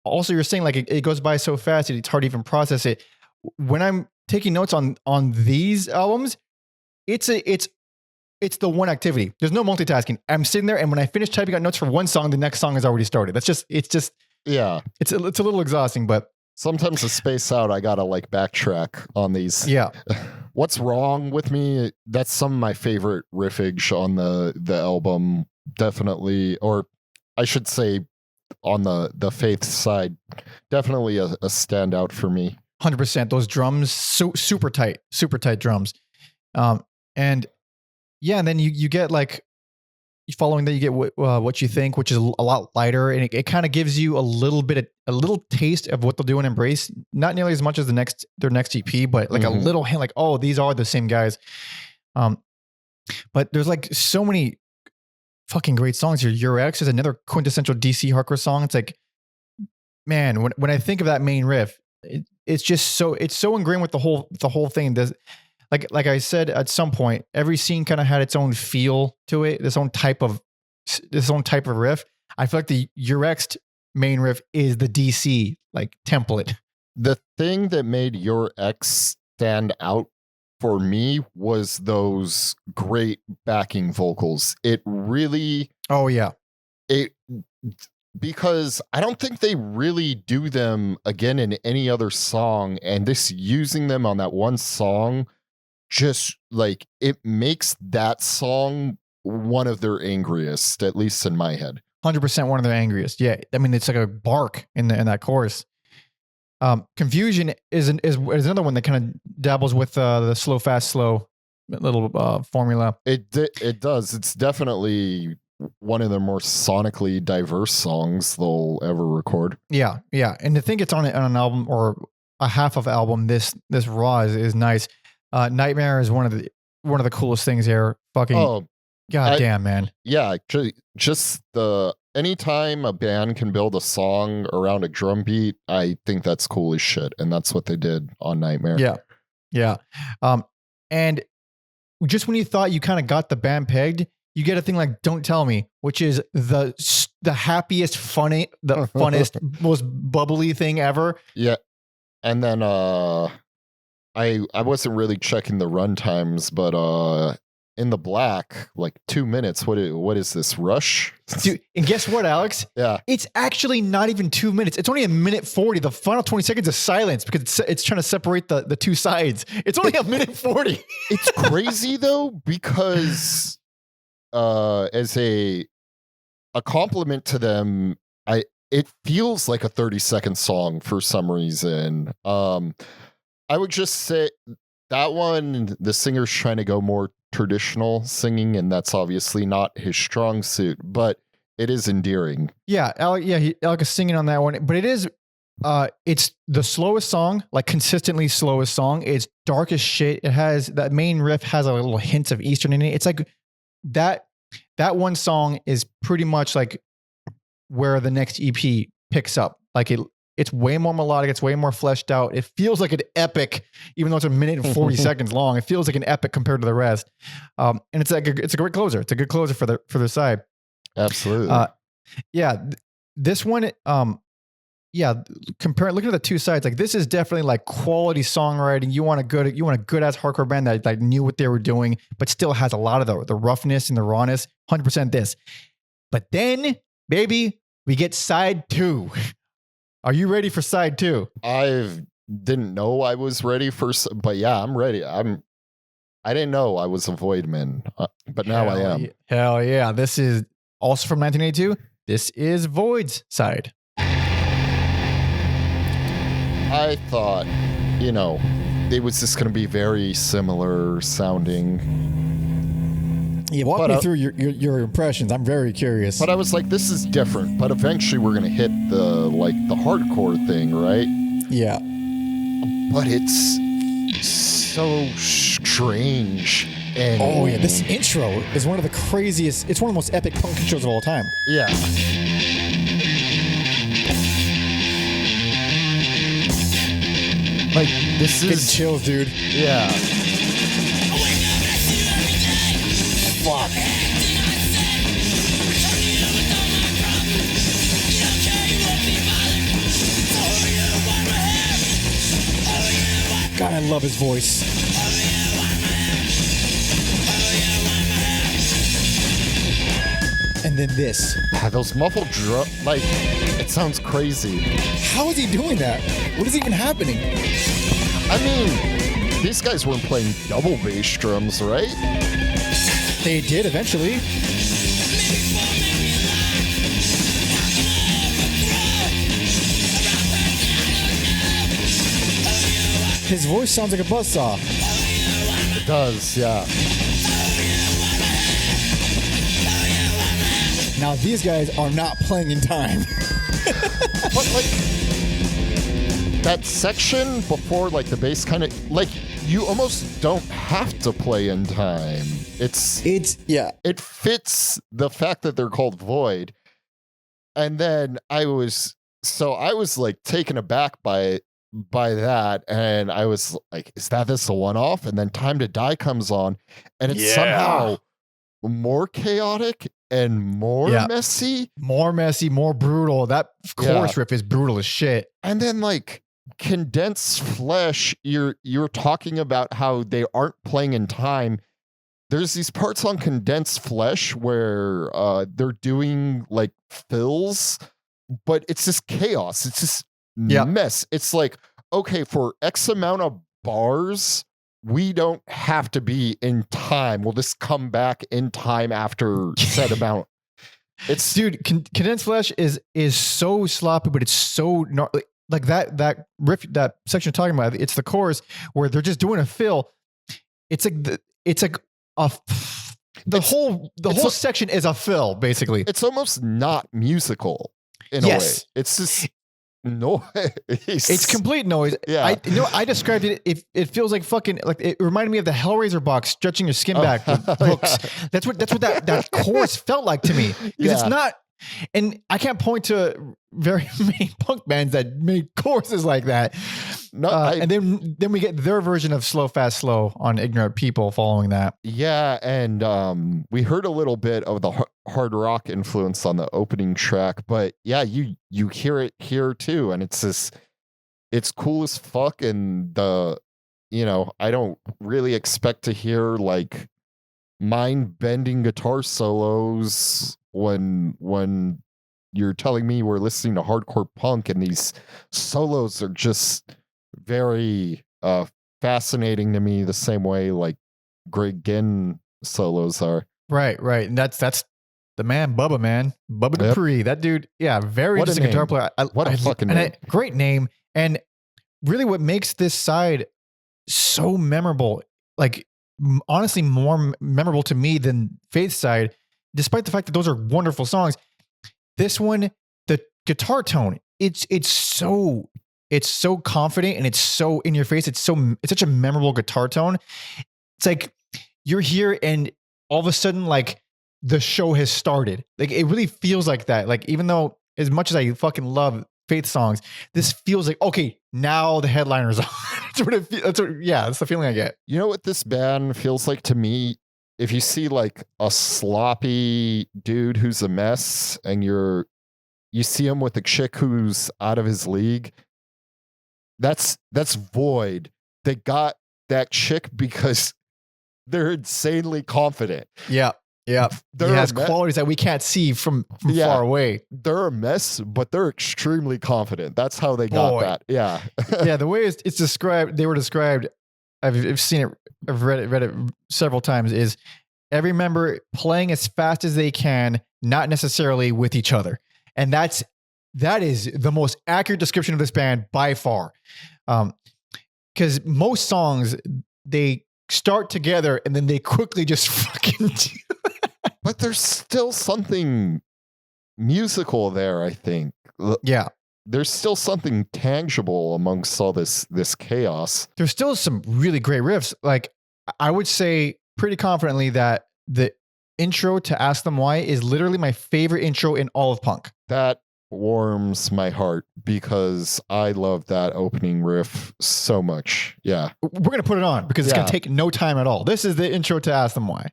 also you're saying like it goes by so fast, it's hard to even process it. When I'm taking notes on these albums, it's the one activity. There's no multitasking. I'm sitting there, and when I finish typing out notes for one song, the next song has already started. It's a little exhausting, but sometimes to space out, I gotta like backtrack on these. Yeah. What's wrong with me? That's some of my favorite riffage on the album, definitely, or I should say on the Faith side, definitely a standout for me. 100%. Those drums, super tight drums. And yeah, and then you get like, following that, you get what you think, which is a lot lighter, and it kind of gives you a little taste of what they'll do in Embrace. Not nearly as much as their next EP, but like a little hint, like, oh, these are the same guys. But there's like so many fucking great songs here. Your Ex is another quintessential DC hardcore song. It's like, man, when I think of that main riff, it's so ingrained with the whole thing. Like I said, at some point, every scene kind of had its own feel to it, this own type of riff. I feel like the Your Ex main riff is the DC like template. The thing that made Your Ex stand out for me was those great backing vocals. It really, because I don't think they really do them again in any other song, and this using them on that one song, just like, it makes that song one of their angriest, at least in my head. 100% one of their angriest. Yeah, I mean, it's like a bark in that chorus. Confusion is another one that kind of dabbles with the slow, fast, slow little formula. It does. It's definitely one of the more sonically diverse songs they'll ever record. Yeah, and to think it's on an album or a half of album, this raw is nice. Nightmare is one of the coolest things here. Fucking goddamn, man. Yeah, just anytime a band can build a song around a drum beat, I think that's cool as shit, and that's what they did on Nightmare. Yeah. And just when you thought you kind of got the band pegged, you get a thing like Don't Tell Me, which is the happiest, funnest, most bubbly thing ever. Yeah. And then I wasn't really checking the run times, but In the Black, like 2 minutes. What is this, Rush? Dude, and guess what, Alex? Yeah. It's actually not even 2 minutes. It's only 1:40. The final 20 seconds is silence because it's trying to separate the two sides. It's only 1:40. It's crazy though, because as a compliment to them, it feels like a 30-second song for some reason. I would just say that one, the singer's trying to go more traditional singing, and that's obviously not his strong suit, but it is endearing. Yeah, Alec. Yeah, Alec is singing on that one, but it is. It's the slowest song, like consistently slowest song. It's dark as shit. It has that main riff has a little hints of Eastern in it. It's like that one song is pretty much like where the next EP picks up. Like it's way more melodic. It's way more fleshed out. It feels like an epic, even though it's a minute and 40 seconds long. It feels like an epic compared to the rest. And it's like it's a great closer. It's a good closer for the side. Absolutely. This one, looking at the two sides, like this is definitely like quality songwriting. You want a good ass hardcore band that like knew what they were doing, but still has a lot of the roughness and the rawness. 100% this. But then, baby, we get side 2. Are you ready for side 2? I didn't know I was ready but yeah, I'm ready. I didn't know I was a Void man, but now I am. Hell yeah! This is also from 1982. This is Void's side. I thought, it was just going to be very similar sounding. Yeah, walk me through your impressions. I'm very curious. But I was like, this is different. But eventually we're going to hit the hardcore thing, right? Yeah. But it's so strange. And oh yeah, this intro is one of the craziest. It's one of the most epic punk intros of all time. Yeah. Like, this is... Getting chills, dude. Yeah. Fuck. God, I love his voice. And then this. Those muffled drum, like, it sounds crazy. How is he doing that? What is even happening? I mean, these guys weren't playing double bass drums, right? They did eventually. His voice sounds like a buzzsaw. It does, yeah. Now these guys are not playing in time. But like that section before like the bass kind of like you almost don't have to play in time. It fits the fact that they're called Void. And then I was like taken aback by that, and I was like, is this a one-off? And then Time to Die comes on, and it's somehow more chaotic and more messy, more brutal. That chorus riff is brutal as shit. And then like Condensed Flesh, you're talking about how they aren't playing in time. There's these parts on Condensed Flesh where they're doing like fills, but it's just chaos. It's just mess. It's like, okay, for X amount of bars, we don't have to be in time. We'll just come back in time after said amount. It's Condensed Flesh is so sloppy, but it's so like that riff, that section you're talking about. It's the chorus where they're just doing a fill. The whole section is a fill, basically. It's almost not musical in a way. It's just noise. It's complete noise. Yeah. I described it. It feels like fucking like it reminded me of the Hellraiser box stretching your skin back with hooks. That's what that chorus felt like to me. Because it's not. And I can't point to very many punk bands that made choruses like that. No, and then we get their version of Slow, Fast, Slow on Ignorant People following that. Yeah, and we heard a little bit of the hard rock influence on the opening track, but yeah, you hear it here too, and it's cool as fuck. And I don't really expect to hear like mind-bending guitar solos when you're telling me we're listening to hardcore punk, and these solos are just very fascinating to me, the same way like Greg Ginn solos are. Right. And that's the man, Bubba Dupree. That dude, very interesting guitar player. What a fucking name. Great name. And really what makes this side so memorable, like honestly more memorable to me than Faith's side, despite the fact that those are wonderful songs, This one, the guitar tone, it's so confident and it's so in your face. It's such a memorable guitar tone. It's like you're here and all of a sudden, like the show has started. Like it really feels like that. Like even though as much as I fucking love Faith songs, this feels like, okay, now the headliner's on. That's the feeling I get. You know what this band feels like to me? If you see like a sloppy dude who's a mess and you see him with a chick who's out of his league, that's Void. They got that chick because they're insanely confident. Yeah. Yeah. It has qualities that we can't see from far away. They're a mess, but they're extremely confident. That's how they got that. Yeah. Yeah. The way it's described, they were described, I've seen it, I've read it several times, is every member playing as fast as they can, not necessarily with each other. And that is the most accurate description of this band by far. Because most songs, they start together and then they quickly just fucking But there's still something musical there, I think. Yeah. There's still something tangible amongst all this chaos. There's still some really great riffs. Like I would say pretty confidently that the intro to Ask Them Why is literally my favorite intro in all of punk. That warms my heart because I love that opening riff so much. Yeah. We're going to put it on because it's going to take no time at all. This is the intro to Ask Them Why.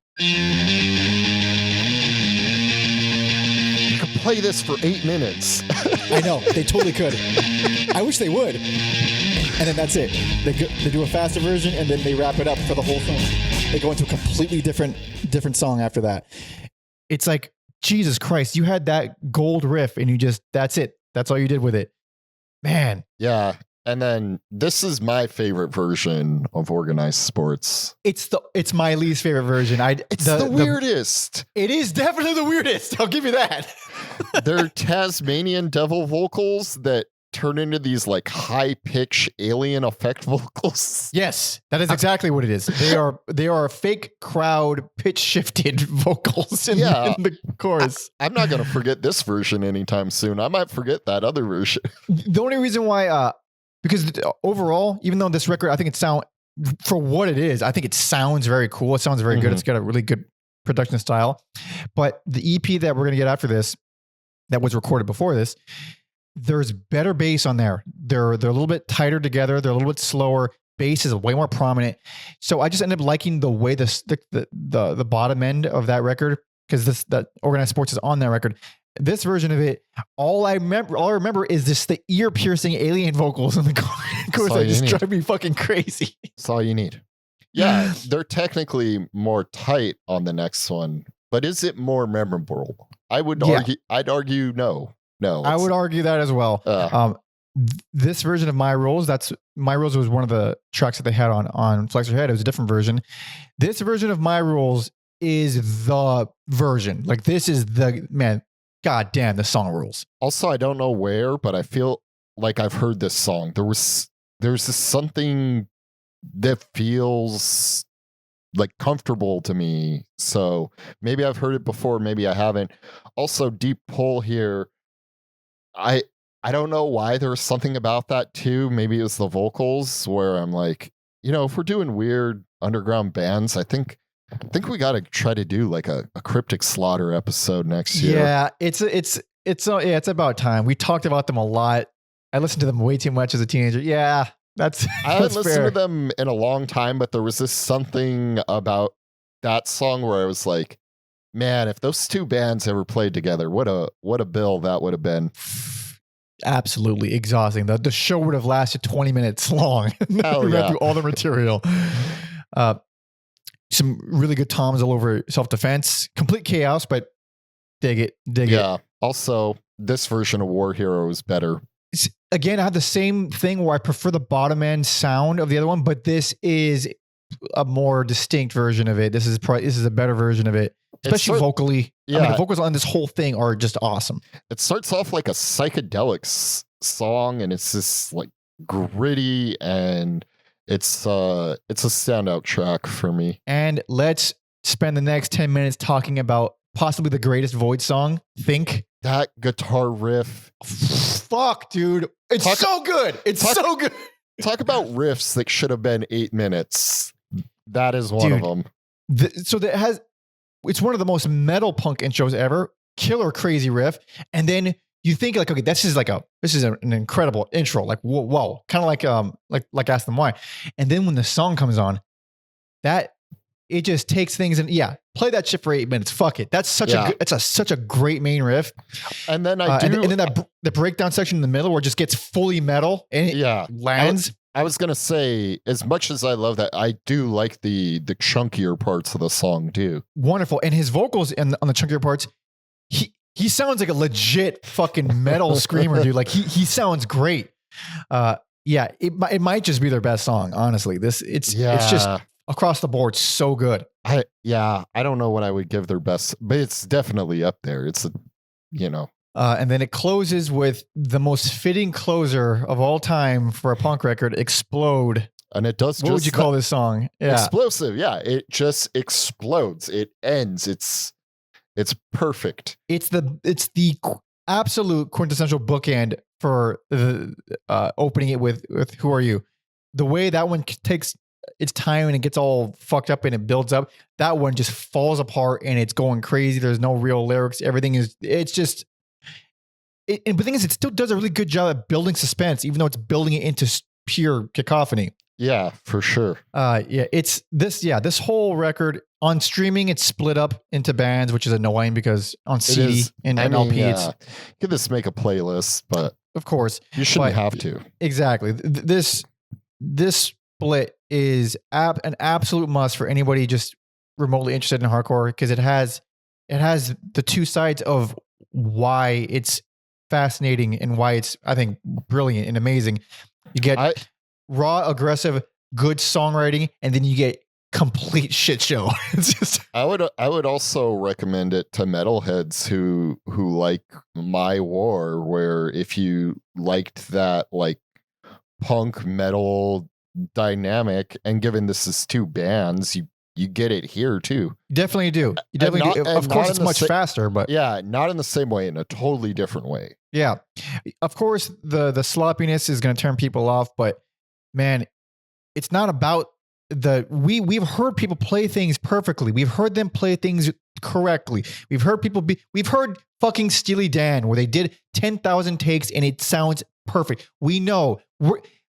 You could play this for 8 minutes. I know. They totally could. I wish they would. And then that's it. They do a faster version and then they wrap it up for the whole song. They go into a completely different song after that. It's like, Jesus Christ, you had that gold riff and that's it. That's all you did with it. Man. Yeah. And then this is my favorite version of Organized Sports. It's my least favorite version. It's the weirdest. It is definitely the weirdest. I'll give you that. They're Tasmanian devil vocals that turn into these like high pitch alien effect vocals. Yes, that is exactly what it is. They are fake crowd pitch shifted vocals in the chorus. I'm not going to forget this version anytime soon. I might forget that other version. The only reason why, because overall, even though this record, I think for what it is, I think it sounds very cool. It sounds very good. It's got a really good production style. But the EP that we're going to get after this, that was recorded before this, there's better bass on there. They're a little bit tighter together. They're a little bit slower. Bass is way more prominent. So I just ended up liking the way the bottom end of that record, because that Organized Sports is on that record. This version of it, all I remember is the ear piercing alien vocals in the chorus that just drive me fucking crazy. That's all you need. Yeah, they're technically more tight on the next one, but is it more memorable? I'd argue no. No, I would argue that as well. This version of My Rules, My Rules was one of the tracks that they had on Flex Your Head. It was a different version. This version of My Rules is the version. Like this is God damn, the song rules. Also, I don't know where, but I feel like I've heard this song. There's this something that feels like comfortable to me. So maybe I've heard it before, maybe I haven't. Also, deep pull here. I don't know why there's something about that too. Maybe it was the vocals where I'm like, if we're doing weird underground bands, I think we got to try to do like a Cryptic Slaughter episode next year. Yeah, it's about time. We talked about them a lot. I listened to them way too much as a teenager. Yeah, I haven't listened to them in a long time, but there was this something about that song where I was like, man, if those two bands ever played together, what a bill that would have been. Absolutely exhausting. The show would have lasted 20 minutes long. We ran through all the material. Some really good toms all over Self-Defense. Complete chaos, but dig it. Yeah. Also, this version of War Hero is better. Again, I have the same thing where I prefer the bottom end sound of the other one, but this is a more distinct version of it. This is a better version of it. Especially vocally. Yeah. I mean, the vocals on this whole thing are just awesome. It starts off like a psychedelic song, and it's this like gritty, and it's a standout track for me. And let's spend the next 10 minutes talking about possibly the greatest Void song, Think. that guitar riff. Fuck, dude. It's so good. It's so good. Talk about riffs that should have been 8 minutes. That is one of them. It's one of the most metal punk intros ever. Killer crazy riff. And then you think like, okay, this is an incredible intro. Like, whoa. Kind of like Ask Them Why. And then when the song comes on, it just takes things and play that shit for 8 minutes. Fuck it. That's such a great main riff. And then and then the breakdown section in the middle where it just gets fully metal and it lands. I was gonna say, as much as I love that, I do like the chunkier parts of the song too. Wonderful. And his vocals on the chunkier parts, he sounds like a legit fucking metal screamer, dude. Like he sounds great. It might just be their best song, honestly. It's just across the board so good. I don't know what I would give their best, but it's definitely up there. It's and then it closes with the most fitting closer of all time for a punk record, Explode. And it does. What would you call this song? Yeah. Explosive. Yeah. It just explodes. It ends. It's perfect. It's the absolute quintessential bookend for opening it with Who Are You? The way that one takes its time and it gets all fucked up and it builds up, that one just falls apart and it's going crazy. There's no real lyrics. Everything is, it's just, and the thing is, it still does a really good job at building suspense, even though it's building it into pure cacophony. Yeah, for sure. This whole record on streaming, it's split up into bands, which is annoying because on CD and LP, it's could this make a playlist, but of course you shouldn't have to. Exactly. This split is an absolute must for anybody just remotely interested in hardcore because it has the two sides of why it's fascinating and why it's, I think, brilliant and amazing. You get raw, aggressive, good songwriting, and then you get complete shit show. It's just. I would also recommend it to metalheads who like My War, where if you liked that like punk metal dynamic, and given this is two bands, you get it here too. You definitely do. You definitely do. Of course, it's much faster, but not in the same way, in a totally different way. Yeah, of course, the sloppiness is going to turn people off, but man, it's not about we've heard people play things perfectly. We've heard them play things correctly. We've heard fucking Steely Dan where they did 10,000 takes and it sounds perfect. We know.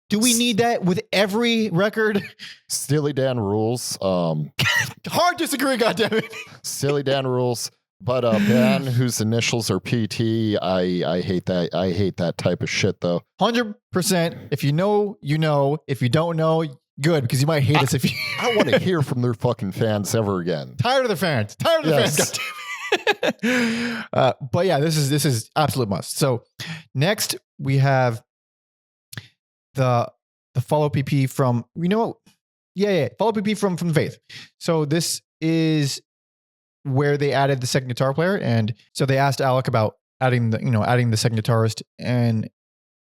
Do we need that with every record? Steely Dan rules. Hard disagree, goddammit. Steely Dan rules. But a band whose initials are PT, I hate that. I hate that type of shit, though. 100%. If you know, you know. If you don't know, good, because you might hate us if you. I don't want to hear from their fucking fans ever again. Tired of the fans. Tired of the fans. Goddammit. But yeah, this is absolute must. So next we have the follow PP from follow PP from Faith. So this is where they added the second guitar player, and so they asked Alec about adding the second guitarist and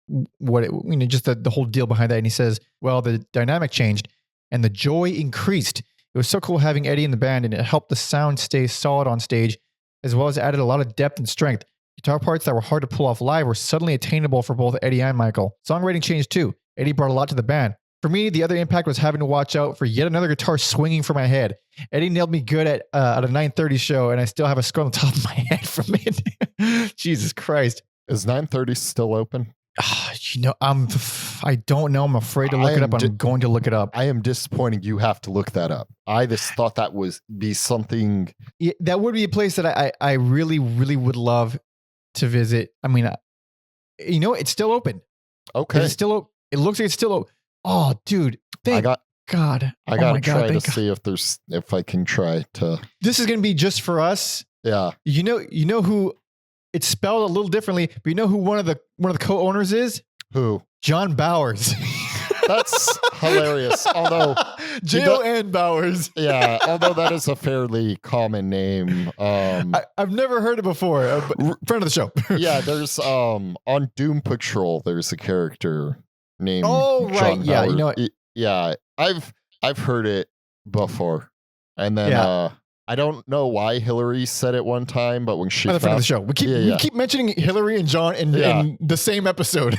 just the whole deal behind that. And he says, well, the dynamic changed and the joy increased. It was so cool having Eddie in the band, and it helped the sound stay solid on stage, as well as added a lot of depth and strength. Guitar parts that were hard to pull off live were suddenly attainable for both Eddie and Michael. Songwriting changed too. Eddie brought a lot to the band. For me, the other impact was having to watch out for yet another guitar swinging for my head. Eddie nailed me good at a 9:30 show, and I still have a scar on the top of my head from it. Jesus Christ. Is 9:30 still open? I don't know. I'm afraid to look it up. I'm going to look it up. I am disappointed. You have to look that up. I just thought that would be something. Yeah, that would be a place that I really, really would love to visit. I mean, it's still open. Okay. It's still open. It looks like it's still open. Oh, dude. I gotta see if I can try to. This is going to be just for us. Yeah. You know who it's spelled a little differently, but you know who one of the co-owners is? Who? John Bowers. That's hilarious. Although J-O-N Bowers. Yeah. Although that is a fairly common name. I've never heard it before. Friend of the show. Yeah. There's on Doom Patrol. There's a character named. Oh right. John Yeah. Bowers. I've heard it before, and then I don't know why Hillary said it one time, but when she By the friend of the show, we keep mentioning Hillary and John in the same episode.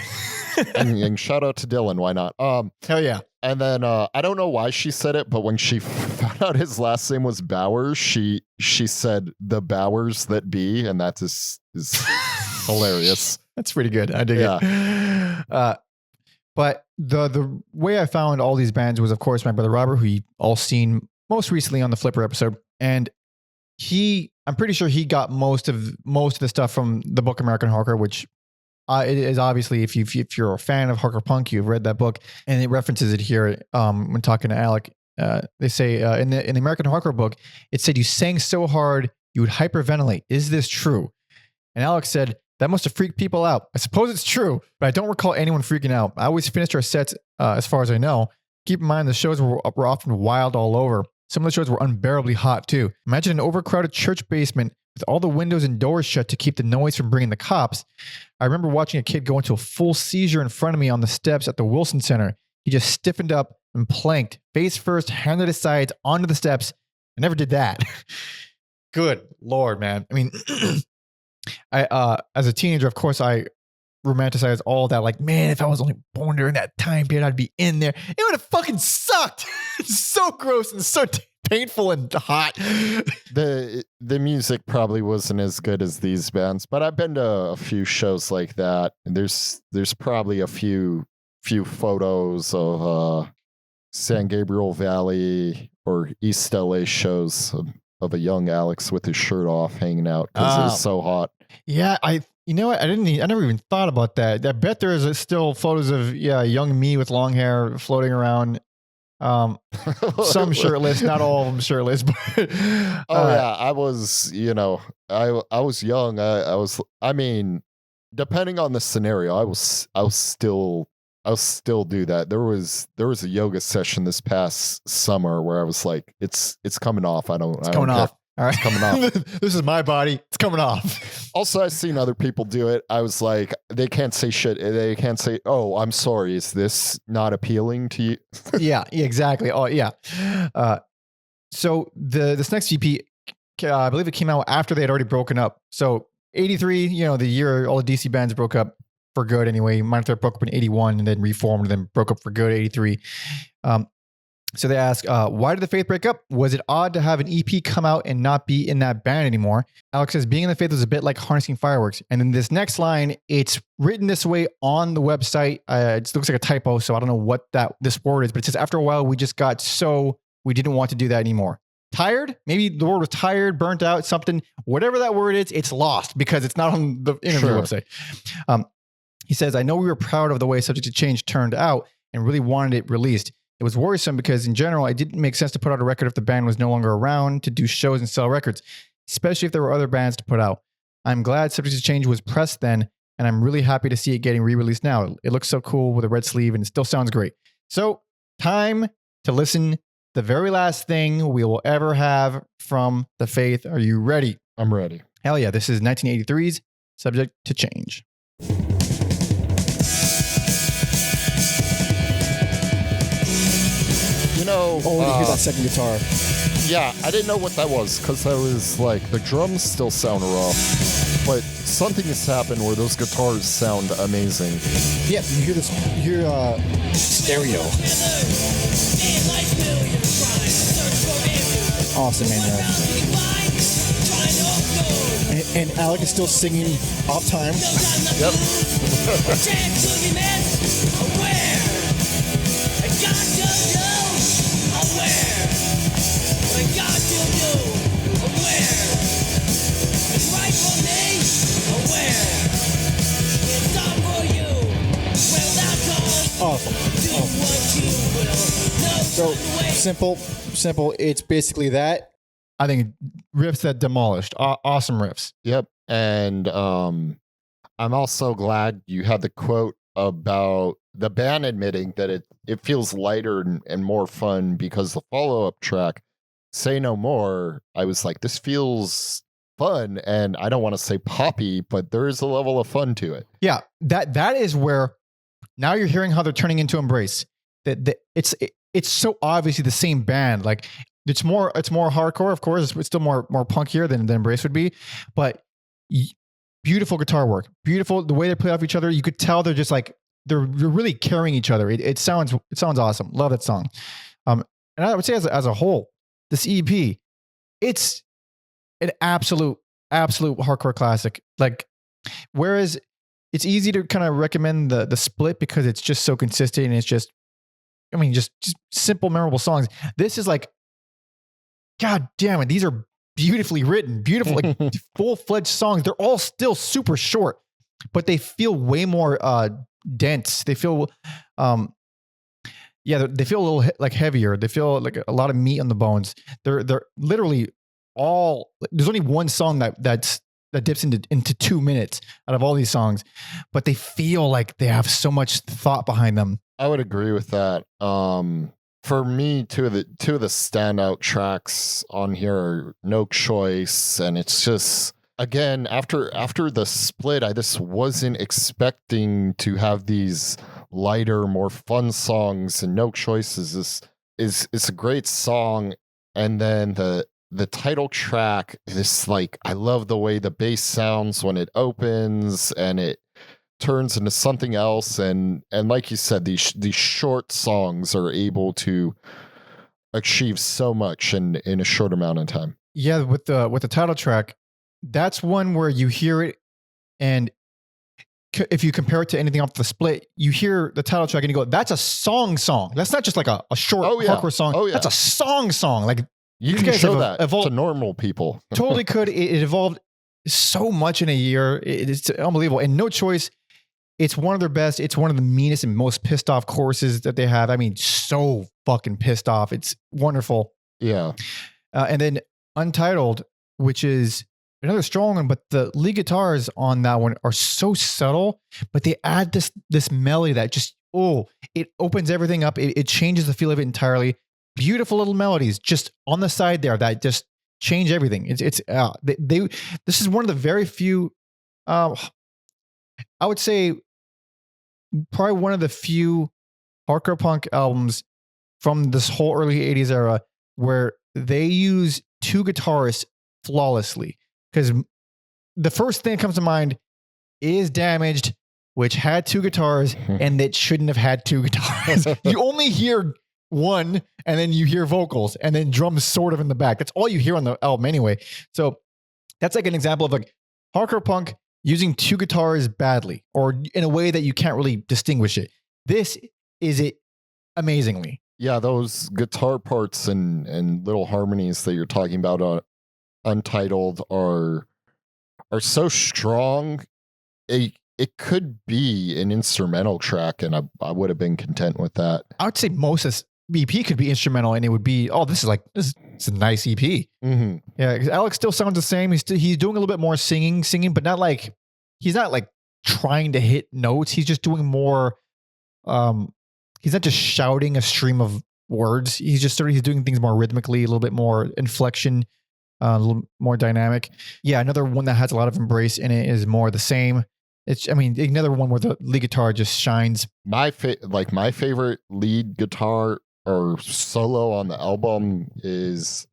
and shout out to Dylan, why not? Hell yeah. And then I don't know why she said it, but when she found out his last name was Bowers, she said the Bowers that be, and that is hilarious. That's pretty good. I dig it. But the way I found all these bands was, of course, my brother Robert, who you all seen most recently on the Flipper episode, and I'm pretty sure he got most of the stuff from the book American Hardcore, which it is obviously, if you're a fan of hardcore punk, you've read that book, and it references it here when talking to Alec. They say in the American Hardcore book, it said you sang so hard you would hyperventilate. Is this true? And Alec said, that must have freaked people out. I suppose it's true, but I don't recall anyone freaking out. I always finished our sets, as far as I know. Keep in mind, the shows were often wild all over. Some of the shows were unbearably hot, too. Imagine an overcrowded church basement with all the windows and doors shut to keep the noise from bringing the cops. I remember watching a kid go into a full seizure in front of me on the steps at the Wilson Center. He just stiffened up and planked, face first, hand at his sides, onto the steps. I never did that. Good Lord, man. I mean... as a teenager, of course, I romanticized all that. Like, man, if I was only born during that time period, I'd be in there. It would have fucking sucked. It's so gross and so painful and hot. The music probably wasn't as good as these bands, but I've been to a few shows like that, and there's probably a few photos of San Gabriel Valley or East LA shows of a young Alex with his shirt off hanging out because it was so hot. Yeah, you know what? I never even thought about that. I bet there is still photos of young me with long hair floating around. Some shirtless, not all of them shirtless. But, I was, I was young. I mean, depending on the scenario, I'll still do that. There was a yoga session this past summer where I was like, it's coming off. It's coming off. All right. It's coming off. This is my body. It's coming off. Also, I've seen other people do it. I was like, they can't say shit. They can't say, oh, I'm sorry. Is this not appealing to you? Yeah, exactly. Oh, yeah. So this next EP, I believe it came out after they had already broken up. So 83, the year all the DC bands broke up for good anyway. Minor Threat broke up in 81 and then reformed and then broke up for good 83. So they ask, why did the Faith break up? Was it odd to have an EP come out and not be in that band anymore? Alex says, being in the Faith was a bit like harnessing fireworks. And then this next line, it's written this way on the website. It looks like a typo, so I don't know what this word is, but it says, after a while, we just got so we didn't want to do that anymore. Tired? Maybe the word was tired, burnt out, something. Whatever that word is, it's lost because it's not on the interview website. He says, I know we were proud of the way Subject to Change turned out and really wanted it released. It was worrisome because in general, it didn't make sense to put out a record if the band was no longer around to do shows and sell records, especially if there were other bands to put out. I'm glad Subject to Change was pressed then, and I'm really happy to see it getting re-released now. It looks so cool with a red sleeve and it still sounds great. So, time to listen. The very last thing we will ever have from the Faith. Are you ready? I'm ready. Hell yeah. This is 1983's Subject to Change. Hear that second guitar. Yeah, I didn't know what that was because I was like, the drums still sound rough, but something has happened where those guitars sound amazing. Yeah, you hear this, stereo. Awesome, man. And Alec is still singing off time. Yep. Awesome. So simple. It's basically that. I think riffs that demolished. Awesome riffs. Yep. And I'm also glad you had the quote about the band admitting that it feels lighter and more fun because the follow-up track, Say No More, I was like, this feels fun, and I don't want to say poppy, but there is a level of fun to it. Yeah, that is where now you're hearing how they're turning into Embrace. That it's so obviously the same band. Like it's more hardcore, of course. It's still more punkier than Embrace would be, but beautiful guitar work, beautiful the way they play off each other. You could tell they're just like they're really carrying each other. It sounds awesome. Love that song. And I would say as a whole, this EP, it's an absolute hardcore classic. Like, whereas it's easy to kind of recommend the split because it's just so consistent and it's just, I mean, just simple, memorable songs. This is like, God damn it. These are beautifully written, beautiful, like full-fledged songs. They're all still super short, but they feel way more dense. They feel, they feel a little like heavier. They feel like a lot of meat on the bones. They're literally all, there's only one song that dips into 2 minutes out of all these songs, but they feel like they have so much thought behind them. I would agree with that. For me, two of the standout tracks on here are No Choice, and it's just, again, after the split, I just wasn't expecting to have these lighter, more fun songs, and No Choice is a great song. And then the title track, this, like, I love the way the bass sounds when it opens and it turns into something else, and like you said, these short songs are able to achieve so much in a short amount of time. Yeah, with the title track, that's one where you hear it, and if you compare it to anything off the split, you hear the title track and you go, "That's a song. That's not just like a short hardcore song. Oh, yeah. That's a song. Like, you can show that to normal people." Totally could. It evolved so much in a year. It's unbelievable. And No Choice, it's one of their best. It's one of the meanest and most pissed off choruses that they have. I mean, so fucking pissed off. It's wonderful. Yeah. And then Untitled, which is another strong one, but the lead guitars on that one are so subtle, but they add this melody that just, it opens everything up. It changes the feel of it entirely. Beautiful little melodies just on the side there that just change everything. This is one of the very few, I would say, probably one of the few hardcore punk albums from this whole early 80s era where they use two guitarists flawlessly. Because the first thing that comes to mind is Damaged, which had two guitars and that shouldn't have had two guitars. You only hear one, and then you hear vocals and then drums sort of in the back. That's all you hear on the album anyway. So that's like an example of like hardcore punk using two guitars badly or in a way that you can't really distinguish it. This is it amazingly. Yeah, those guitar parts and little harmonies that you're talking about on Untitled are so strong. It could be an instrumental track, and I would have been content with that. I would say most of this EP could be instrumental, and it would be, this is a nice EP. Mm-hmm. Yeah, because Alec still sounds the same. He's doing a little bit more singing, but not like, he's not like trying to hit notes. He's just doing more. He's not just shouting a stream of words. He's doing things more rhythmically, a little bit more inflection, a little more dynamic. Yeah, another one that has a lot of Embrace in it is more the same. Another one where the lead guitar just shines. My favorite lead guitar or solo on the album is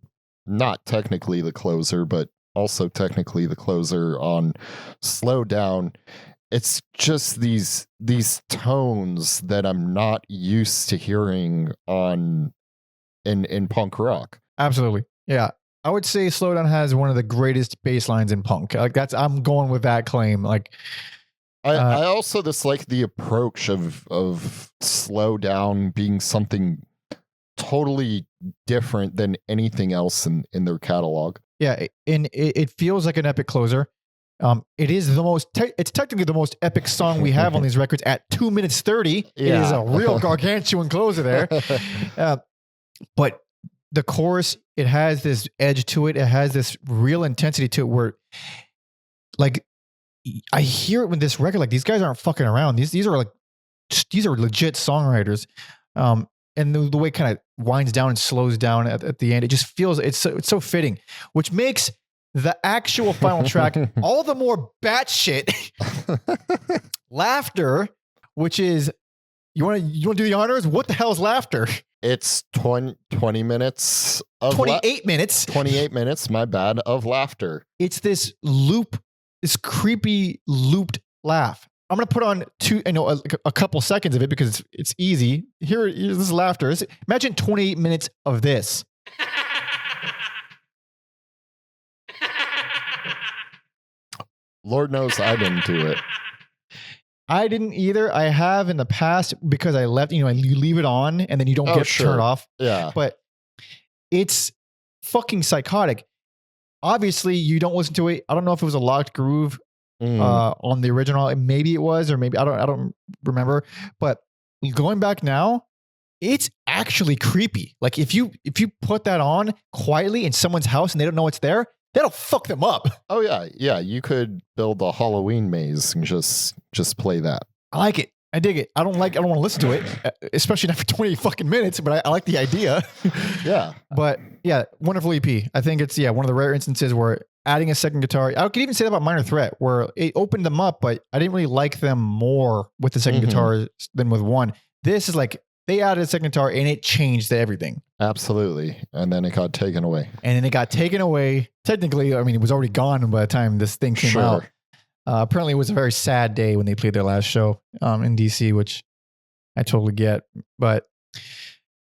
not technically the closer, but also technically the closer on Slow Down. It's just these tones that I'm not used to hearing in punk rock. Absolutely. Yeah. I would say Slow Down has one of the greatest bass lines in punk. Like I'm going with that claim. Like I also dislike the approach of Slow Down being something totally different than anything else in their catalog. Yeah, and it feels like an epic closer. It is it's technically the most epic song we have on these records at 2 minutes 30. Yeah. It is a real gargantuan closer there. But the chorus, it has this edge to it. It has this real intensity to it where, like, I hear it with this record, like, these guys aren't fucking around. These are legit songwriters. And the way it kind of winds down and slows down at the end, it just feels, it's so fitting, which makes the actual final track all the more batshit. Laughter, which is You want to do the honors? What the hell is laughter? It's 20 minutes of 28 minutes. 28 minutes, my bad, of laughter. It's this loop, this creepy looped laugh. I'm going to put on a couple seconds of it because it's easy. Here's this laughter. Imagine 28 minutes of this. Lord knows I didn't do it. I didn't either. I have in the past because I left, you leave it on and then you don't get turned off. Yeah. But it's fucking psychotic. Obviously, you don't listen to it. I don't know if it was a locked groove on the original. Maybe it was, or maybe I don't remember. But going back now, it's actually creepy. Like if you put that on quietly in someone's house and they don't know it's there, that'll fuck them up. Oh yeah, yeah. You could build a Halloween maze and just play that. I like it. I dig it. I don't want to listen to it, especially not for 20 fucking minutes. But I like the idea. Yeah. But yeah, wonderful EP. I think it's one of the rare instances where adding a second guitar. I could even say that about Minor Threat, where it opened them up, but I didn't really like them more with the second guitar than with one. This is like they added a second guitar and it changed everything. Absolutely. And then it got taken away. Technically, I mean, it was already gone by the time this thing came out. Apparently, it was a very sad day when they played their last show in DC, which I totally get. But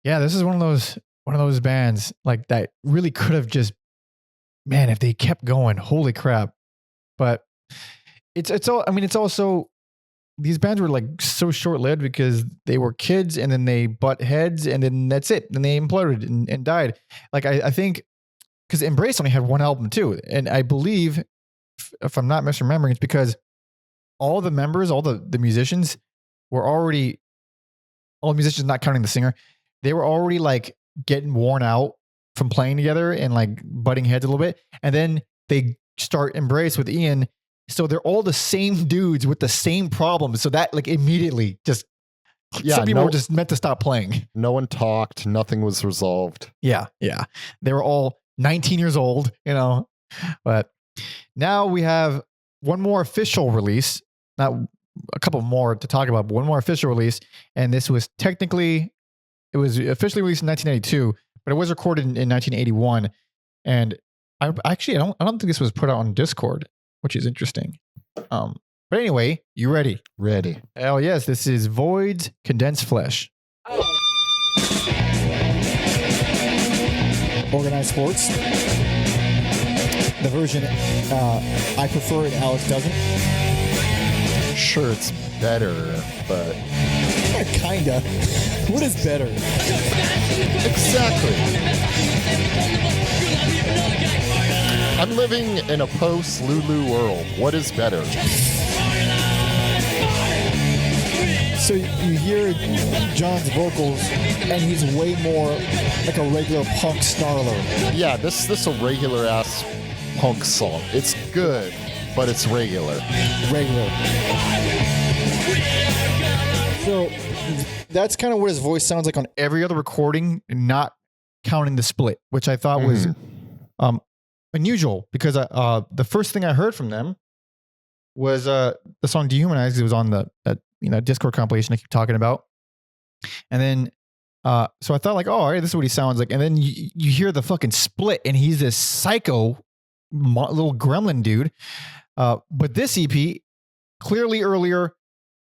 yeah, this is one of those bands like that really could have just, man, if they kept going, holy crap. But it's also these bands were like so short lived because they were kids and then they butt heads and then that's it. Then they imploded and died. Like I think because Embrace only had one album too, and I believe, if I'm not misremembering, it's because all the members, all the musicians were already, all the musicians not counting the singer, they were already like getting worn out from playing together and like butting heads a little bit. And then they start Embrace with Ian. So they're all the same dudes with the same problems. So that like immediately just, some people were just meant to stop playing. No one talked. Nothing was resolved. Yeah. Yeah. They were all 19 years old, but now we have one more official release, not a couple more to talk about, but one more official release. And this was officially released in 1992, but it was recorded in 1981. And I don't think this was put out on Dischord, which is interesting. But anyway, you ready? Ready. Oh yes, this is Void's Condensed Flesh. Organized Sports. The version I prefer it, Alec doesn't. Sure, it's better, but Kinda. What is better? exactly. I'm living in a post-Lulu world. What is better? So you hear John's vocals, and he's way more like a regular punk snarler. Yeah, this is a regular ass punk song. It's good, but it's regular. So that's kind of what his voice sounds like on Every other recording, not counting the split, which I thought was unusual because the first thing I heard from them was the song Dehumanized. It was on the Dischord compilation I keep talking about. And then so I thought like, oh, all right, this is what he sounds like. And then you hear the fucking split and he's this psycho little gremlin dude. But this EP, clearly earlier,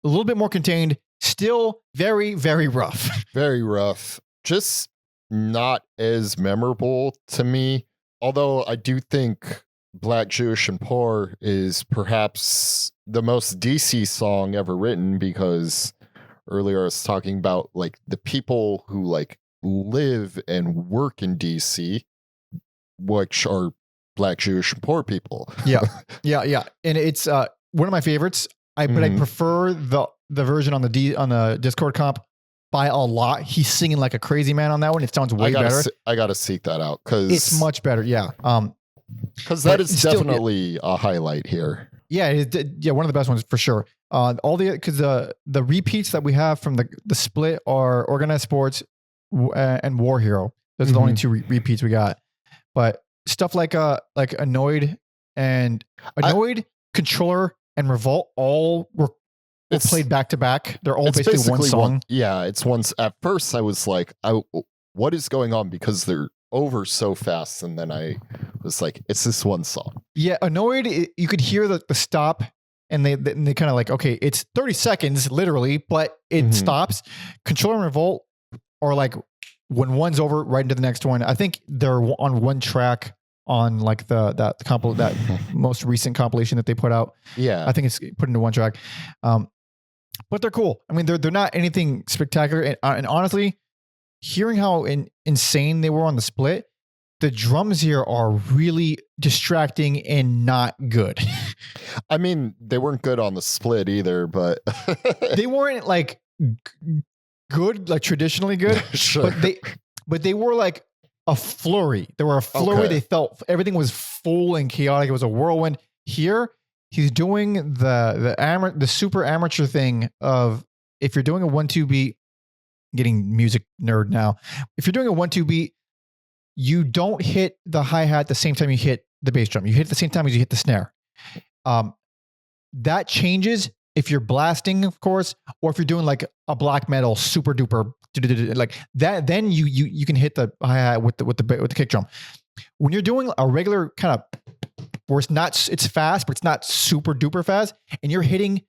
a little bit more contained, still very, very rough. Very rough. Just not as memorable to me. Although I do think Black, Jewish, and Poor is perhaps the most DC song ever written, because earlier I was talking about like the people who like live and work in DC, which are Black, Jewish, and Poor people. Yeah. And it's one of my favorites. But I prefer the version on the Dischord comp by a lot. He's singing like a crazy man on that one. It sounds way better. I gotta seek that out because it's much better. Yeah. Because that is definitely a highlight here. Yeah, one of the best ones for sure. Because the repeats that we have from the split are Organized Sports and War Hero. Those are the only two repeats we got. But stuff like Annoyed, Controller, and Revolt all were It's played back to back. They're all it's basically one song. Yeah, it's one. At first, I was like, "What is going on?" Because they're over so fast, and then I was like, "It's this one song." Yeah, Annoyed. You could hear the stop, and they kind of like, okay, it's 30 seconds literally, but it stops. Control and Revolt are like when one's over, right into the next one. I think they're on one track on like that most recent compilation that they put out. Yeah, I think it's put into one track. But they're cool. I mean, they're not anything spectacular. And honestly, hearing how insane they were on the split, the drums here are really distracting and not good. I mean, they weren't good on the split either, but they weren't like good, like traditionally good. Sure. But they were like a flurry. They were a flurry. Okay. They felt everything was full and chaotic. It was a whirlwind. Here, he's doing the super amateur thing of, if you're doing a 1-2 beat, getting music nerd now. If you're doing a 1-2 beat, you don't hit the hi-hat the same time you hit the bass drum. You hit it the same time as you hit the snare. That changes if you're blasting, of course, or if you're doing like a black metal super duper like that. Then you can hit the hi-hat with the kick drum. When you're doing a regular kind of where it's fast, but it's not super duper fast, and you're hitting,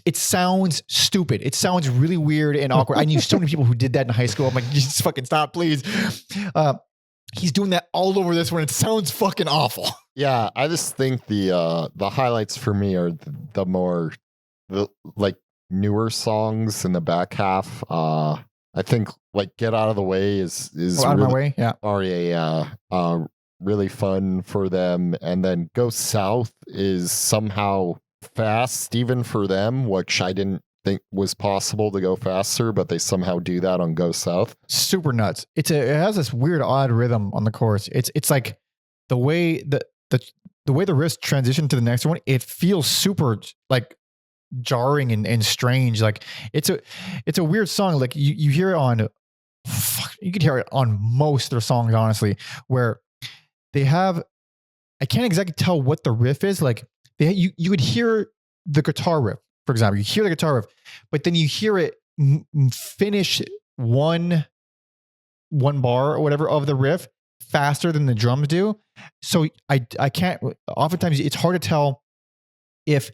it sounds stupid. It sounds really weird and awkward. I knew so many people who did that in high school. I'm like, just fucking stop, please. He's doing that all over this one. It sounds fucking awful. Yeah, I just think the highlights for me are the like newer songs in the back half. I think like Get Out of the Way is Out of My Way, yeah. Really fun for them, and then Go South is somehow fast even for them, which I didn't think was possible to go faster, but they somehow do that on Go South. Super nuts. It has this weird odd rhythm on the chorus. It's like the way the way the riffs transition to the next one, it feels super like jarring and strange. Like it's a weird song. Like you hear it on, you could hear it on most of their songs, honestly, where they have, I can't exactly tell what the riff is. Like you would hear the guitar riff, for example. You hear the guitar riff, but then you hear it finish one bar or whatever of the riff faster than the drums do. So I can't, oftentimes it's hard to tell if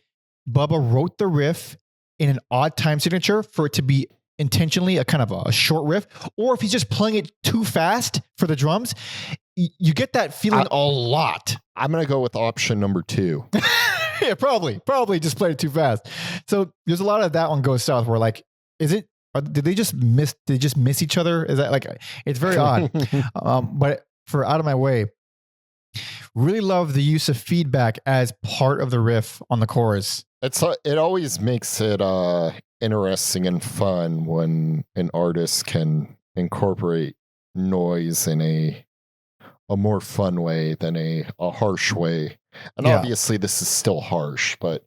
Bubba wrote the riff in an odd time signature for it to be intentionally a kind of a short riff, or if he's just playing it too fast for the drums. You get that feeling a lot. I'm going to go with option number 2. Yeah, probably just played it too fast. So there's a lot of that one Goes South where like, did they just miss each other? Is that like, it's very odd. But for Out of My Way, really love the use of feedback as part of the riff on the chorus. It always makes it interesting and fun when an artist can incorporate noise in a more fun way than a harsh way. And obviously this is still harsh, but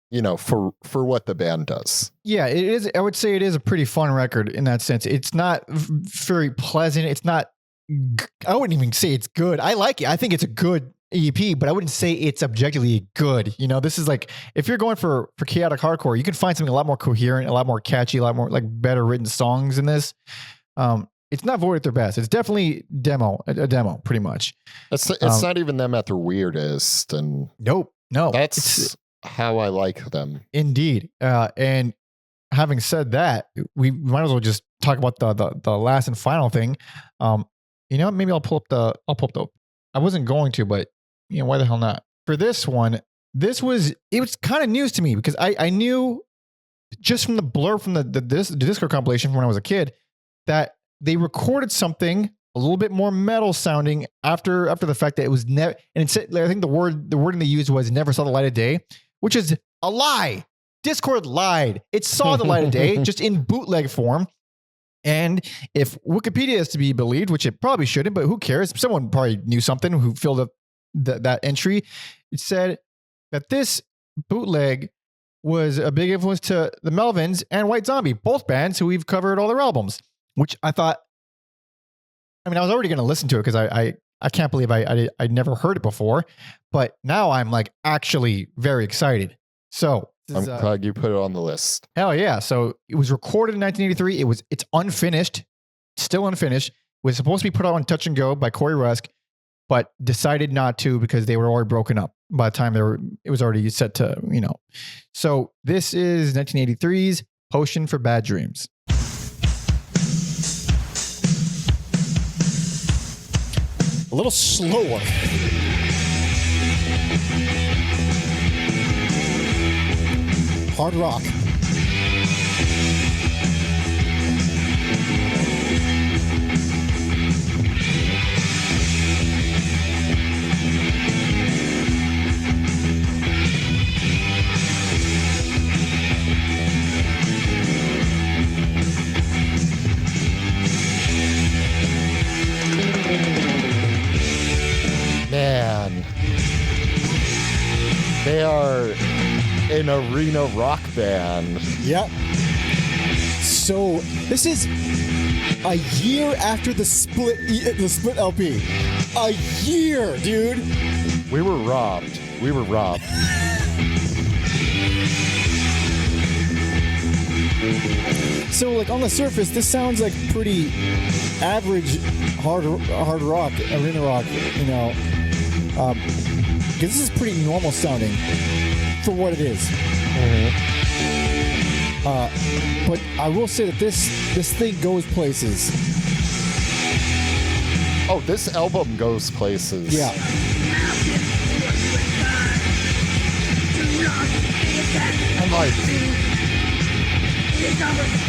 you know, for what the band does. Yeah, it is. I would say it is a pretty fun record in that sense. It's not very pleasant. It's not, I wouldn't even say it's good. I like it. I think it's a good EP, but I wouldn't say it's objectively good. You know, this is like, if you're going for chaotic hardcore, you can find something a lot more coherent, a lot more catchy, a lot more like better written songs in this. It's not voted at their best. It's definitely a demo, pretty much. It's not even them at their weirdest. And no, that's how I like them. Indeed. And having said that, we might as well just talk about the last and final thing. You know, maybe I'll pull up the. I wasn't going to, but you know, why the hell not? For this one, it was kind of news to me because I knew just from the blur from the Dischord compilation from when I was a kid that they recorded something a little bit more metal sounding after the fact that it was never, and it said, I think the wording they used was never saw the light of day, which is a lie. Dischord lied. It saw the light of day just in bootleg form. And if Wikipedia is to be believed, which it probably shouldn't, but who cares? Someone probably knew something who filled up that entry. It said that this bootleg was a big influence to the Melvins and White Zombie, both bands who we've covered all their albums, which I thought, I mean, I was already going to listen to it because I can't believe I'd never heard it before, but now I'm like actually very excited. So I'm glad you put it on the list. Hell yeah. So it was recorded in 1983. It's unfinished, still unfinished. It was supposed to be put out on Touch and Go by Corey Rusk, but decided not to because they were already broken up by the time it was already set to, So this is 1983's Potion for Bad Dreams. A little slower. Hard rock. Man, they are an arena rock band. Yep. So this is a year after the split LP. A year, dude. We were robbed. So, like, on the surface, this sounds like pretty average hard rock, arena rock, because this is pretty normal sounding for what it is. Mm-hmm. But I will say that this thing goes places. Oh, this album goes places. Yeah. I'm like,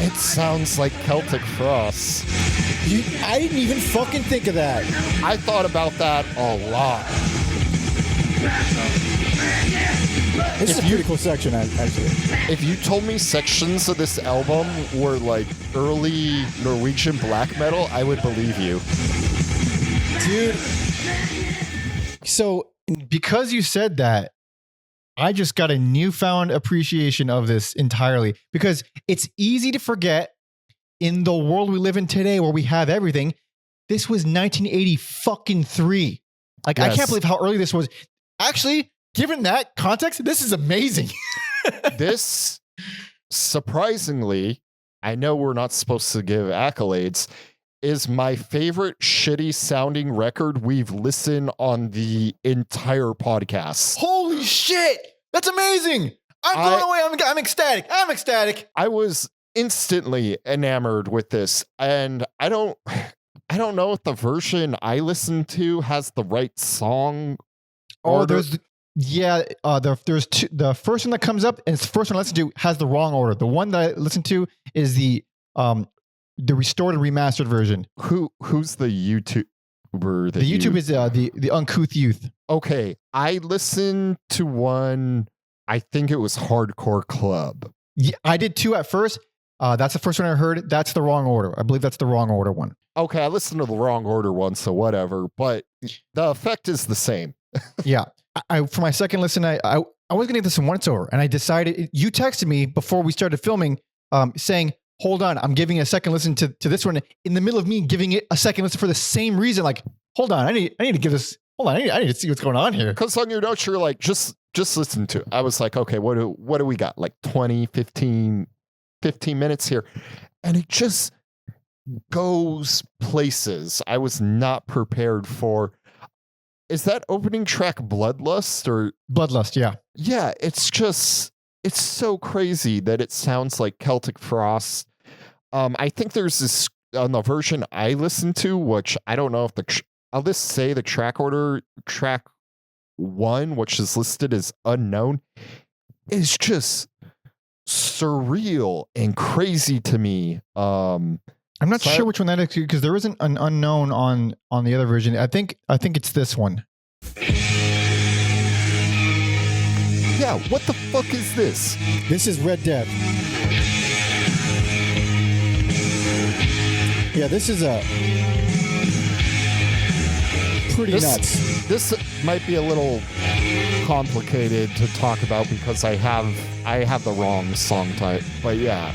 it sounds like Celtic Frost. I didn't even fucking think of that. I thought about that a lot. This is a pretty cool section, actually. If you told me sections of this album were like early Norwegian black metal, I would believe you. Dude. So, because you said that, I just got a newfound appreciation of this entirely, because it's easy to forget in the world we live in today where we have everything. This was 1983. Like, yes. I can't believe how early this was. Actually, given that context, this is amazing. This, surprisingly, I know we're not supposed to give accolades, is my favorite shitty sounding record we've listened on the entire podcast. Holy shit! That's amazing! I'm blown away. I'm ecstatic. I was instantly enamored with this, and I don't know if the version I listened to has the right song. There's two. The first one that comes up, and it's the first one I listen to, has the wrong order. The one that I listened to is the restored and remastered version. Who's the YouTuber? The YouTube is the Uncouth Youth. Okay, I listened to one. I think it was Hardcore Club. Yeah, I did too at first. That's the first one I heard. That's the wrong order. I believe that's the wrong order one. Okay, I listened to the wrong order one, so whatever. But the effect is the same. Yeah. For my second listen, I was gonna give this a once over, and I decided. You texted me before we started filming, saying, "Hold on, I'm giving a second listen to this one." In the middle of me giving it a second listen for the same reason, like, hold on, I need to give this. Hold on, I need to see what's going on here. Because on your notes, you're like, just listen to it. I was like, okay, what do we got? Like 20, 15 minutes here, and it just goes places I was not prepared for. Is that opening track Bloodlust or Bloodlust? Yeah. Yeah, it's so crazy that it sounds like Celtic Frost. I think there's this on the version I listened to, which I don't know if I'll just say the track order, track 1, which is listed as unknown, is just surreal and crazy to me. I'm not sure which one that is, because there isn't an unknown on the other version. I think it's this one. Yeah, what the fuck is this? This is Red Death. Yeah, this is pretty nuts. This might be a little complicated to talk about because I have the wrong song type, but yeah.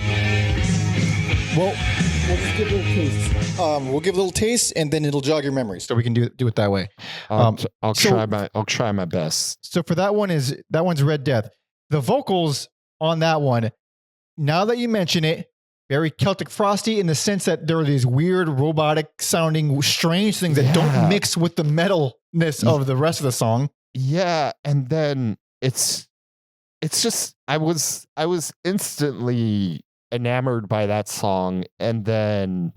Well, we'll just give it a little taste. We'll give a little taste, and then it'll jog your memories. So we can do it that way. I'll try my best. So for that one's Red Death. The vocals on that one. Now that you mention it, very Celtic Frosty in the sense that there are these weird robotic sounding strange things that don't mix with the metalness of the rest of the song. Yeah, and then it's just I was instantly enamored by that song, and then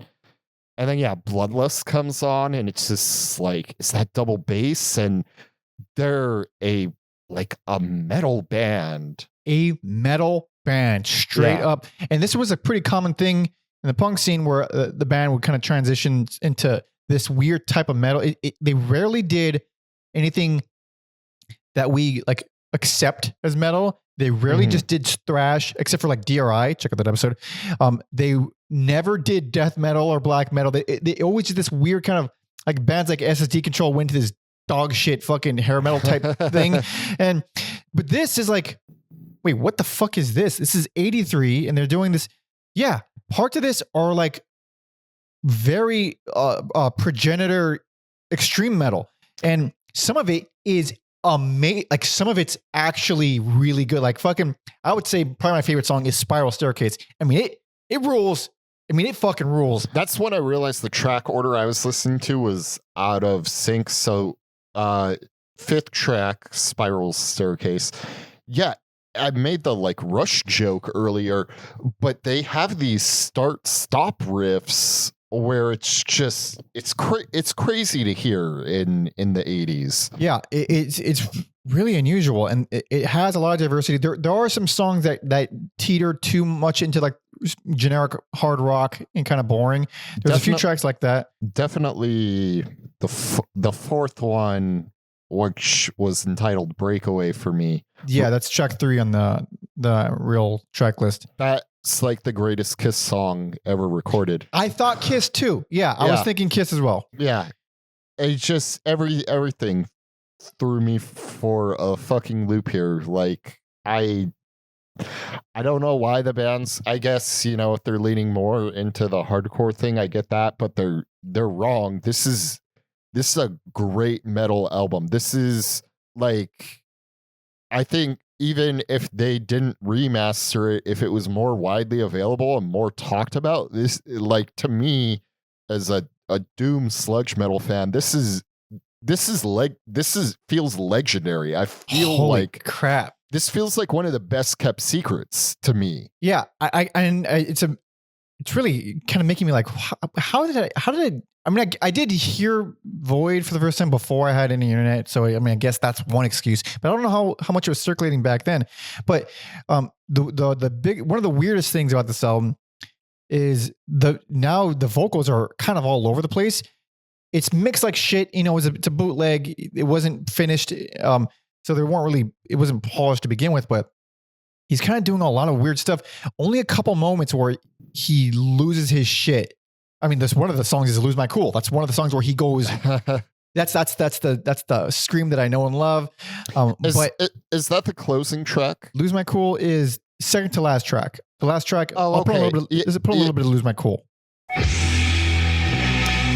yeah, Bloodlust comes on, and it's just like it's that double bass, and they're a metal band. A metal band, straight up. And this was a pretty common thing in the punk scene where the band would kind of transition into this weird type of metal. They rarely did anything that we like accept as metal. They rarely just did thrash, except for like DRI. Check out that episode. They never did death metal or black metal. They always did this weird kind of like bands like SSD Control went to this dog shit fucking hair metal type thing. But this is like, wait, what the fuck is this? This is 83 and they're doing this. Yeah. Parts of this are like very progenitor extreme metal. And some of it is amazing. Like some of it's actually really good. Like fucking, I would say probably my favorite song is Spiral Staircase. I mean, it rules. I mean, it fucking rules. That's when I realized the track order I was listening to was out of sync. So, 5th track, Spiral Staircase. Yeah, I made the like Rush joke earlier, but they have these start-stop riffs where it's just it's crazy to hear in the 80s. Yeah, it's really unusual, and it has a lot of diversity. There are some songs that teeter too much into like generic hard rock and kind of boring. There's a few tracks like that. Definitely the fourth one, which was entitled Breakaway for me. Yeah, that's track 3 on the real track list. That's like the greatest Kiss song ever recorded. I thought Kiss too. Yeah, I was thinking Kiss as well. Yeah. It's just everything threw me for a fucking loop here. Like I don't know why the bands, I guess, you know, if they're leaning more into the hardcore thing, I get that, but they're wrong. This is a great metal album. This is like, I think even if they didn't remaster it, if it was more widely available and more talked about, this, like, to me as a doom sludge metal fan, this feels legendary. I feel Holy like crap. This feels like one of the best kept secrets to me. Yeah, it's really kind of making me like, how did I mean, I did hear Void for the first time before I had any internet. So, I mean, I guess that's one excuse, but I don't know how much it was circulating back then. But the big, one of the weirdest things about this album is now the vocals are kind of all over the place. It's mixed like shit. You know, it's a bootleg. It wasn't finished. So it wasn't polished to begin with, but he's kind of doing a lot of weird stuff. Only a couple moments where he loses his shit. I mean, one of the songs is "Lose My Cool." That's one of the songs where he goes. That's the scream that I know and love. Is that the closing track? "Lose My Cool" is second to last track. The last track. Oh, okay. Put a little bit of "Lose My Cool."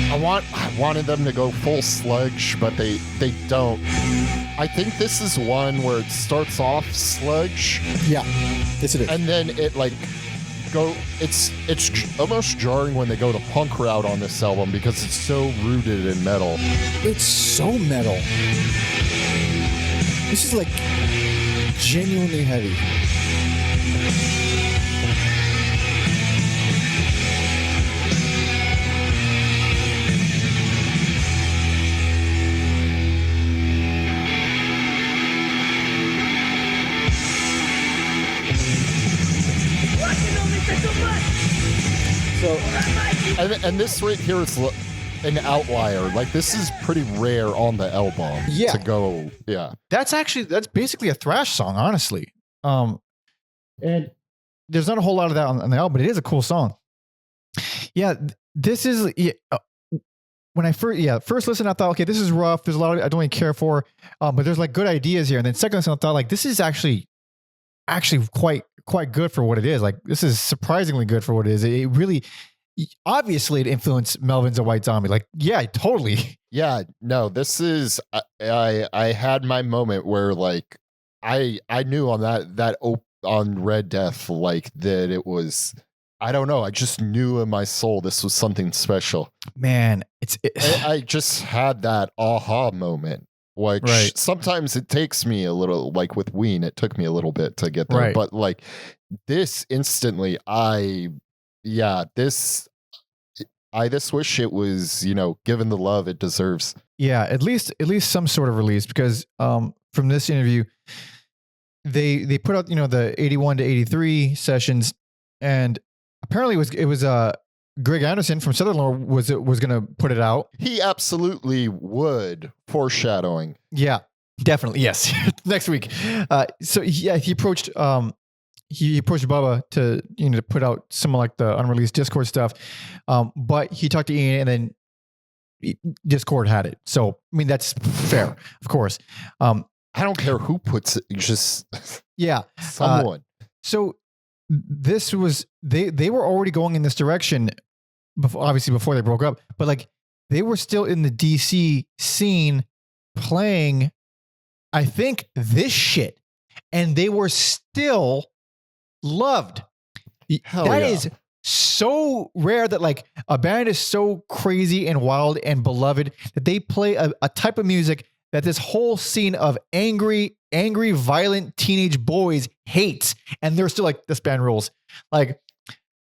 I wanted them to go full sludge, but they don't. I think this is one where it starts off sludge. Yeah, yes it is. And then it like it's almost jarring when they go the punk route on this album because it's so rooted in metal. It's so metal. This is like genuinely heavy. So, and this right here is an outlier. Like, this is pretty rare on the album. Yeah. To go, yeah. That's basically a thrash song, honestly. And there's not a whole lot of that on the album, but it is a cool song. Yeah, this is when I first listened, I thought, okay, this is rough. There's a lot of I don't really care for, but there's like good ideas here. And then second listen, I thought like this is actually quite good for what it is. Like this is surprisingly good for what it is. It really, obviously, it influenced Melvin's A White Zombie. Like, yeah, totally. Yeah, no, this is. I had my moment where like I knew on that on Red Death, like that it was, I don't know, I just knew in my soul this was something special. Man, I just had that aha moment, which Right. sometimes it takes me a little, like with Ween, it took me a little bit to get there. Right. But like this instantly, I just wish it was, given the love it deserves. Yeah, at least some sort of release, because from this interview, they put out the 81 to 83 sessions, and apparently it was Greg Anderson from Sutherland was going to put it out. He absolutely would. Foreshadowing. Yeah, definitely. Yes. Next week. So yeah, he approached Bubba to put out some of like the unreleased Dischord stuff. But he talked to Ian, and then Dischord had it. So I mean, that's fair, of course. I don't care who puts it, just yeah, someone. So this was they were already going in this direction before they broke up, but like they were still in the DC scene playing, I think, this shit, and they were still loved. That is so rare, that like a band is so crazy and wild and beloved that they play a type of music that this whole scene of angry, violent teenage boys hates, and they're still like, this band rules. Like,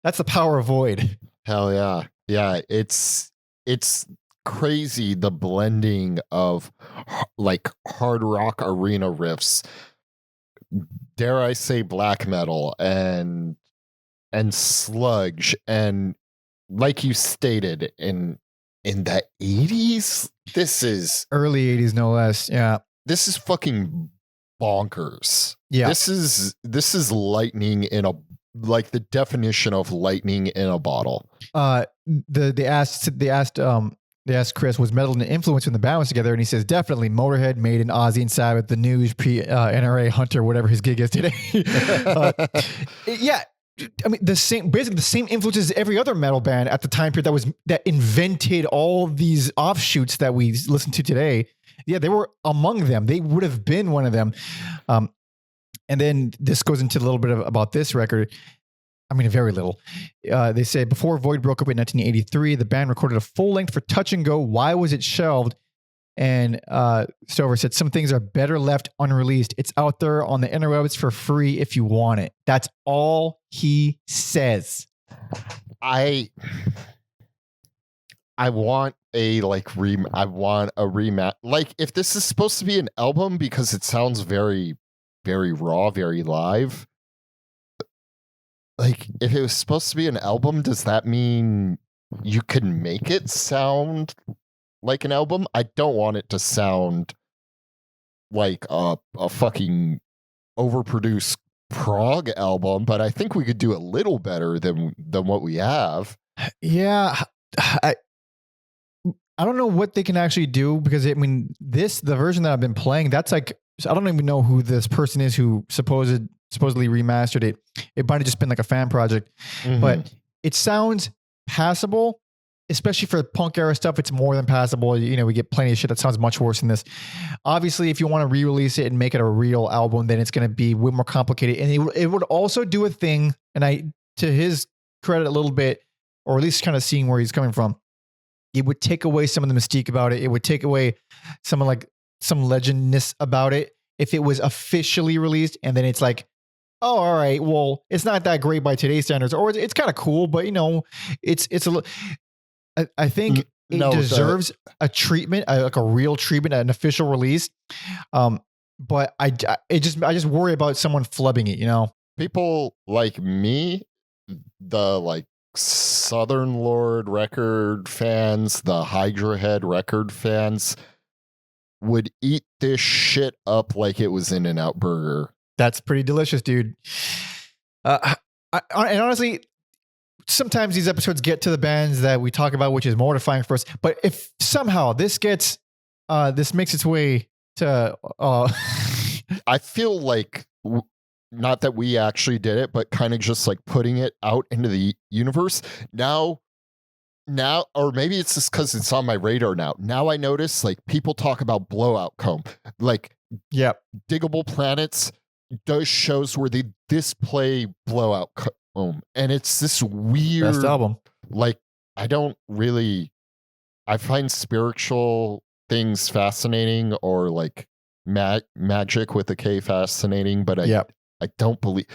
that's the power of Void. Hell yeah. Yeah, it's crazy, the blending of like hard rock arena riffs, dare I say black metal, and sludge, and like you stated, in the 80s, this is early 80s, no less. Yeah, this is fucking bonkers. Yeah, this is lightning in a, like the definition of lightning in a bottle. They asked Chris, was metal an influence when the band was together, and he says definitely Motorhead, Maiden, Ozzy and Sabbath, The News, NRA, Hunter, whatever his gig is today. Yeah, I mean basically the same influences as every other metal band at the time period that invented all these offshoots that we listen to today. Yeah, they were among them. They would have been one of them. And then this goes into a little bit about this record. I mean, very little. They say before Void broke up in 1983, the band recorded a full length for Touch and Go. Why was it shelved? And Stover said, some things are better left unreleased. It's out there on the interwebs for free if you want it. That's all he says. I want a rematch. Like, if this is supposed to be an album, because it sounds very, very raw, very live. Like, if it was supposed to be an album, does that mean you can make it sound like an album? I don't want it to sound like a fucking overproduced prog album, but I think we could do a little better than what we have. Yeah, I don't know what they can actually do, because I mean, the version that I've been playing, that's like, I don't even know who this person is who supposedly remastered it. It might have just been like a fan project, but it sounds passable, especially for punk era stuff. It's more than passable. We get plenty of shit that sounds much worse than this. Obviously, if you want to re-release it and make it a real album, then it's going to be way more complicated. And it would also do a thing, and to his credit a little bit, or at least kind of seeing where he's coming from, it would take away some of the mystique about it. It would take away some legendness about it if it was officially released, and then it's like, oh, all right, well, it's not that great by today's standards, or it's kind of cool, but it's a little. I think it deserves a treatment, like a real treatment, an official release. But I just worry about someone flubbing it. People like me, the like Southern Lord record fans, the Hydra Head record fans, would eat this shit up like it was In-N-Out Burger. That's pretty delicious, dude. And honestly, sometimes these episodes get to the bands that we talk about, which is mortifying for us. But if somehow this makes its way to, I feel like not that we actually did it, but kind of just like putting it out into the universe now, or maybe it's just because it's on my radar now. Now I notice like people talk about Blowout Comb, like Diggable Planets. does shows where they display Blowout Comb, and it's this weird Best album. Like, I find spiritual things fascinating, or like magic with a K fascinating, but I don't believe.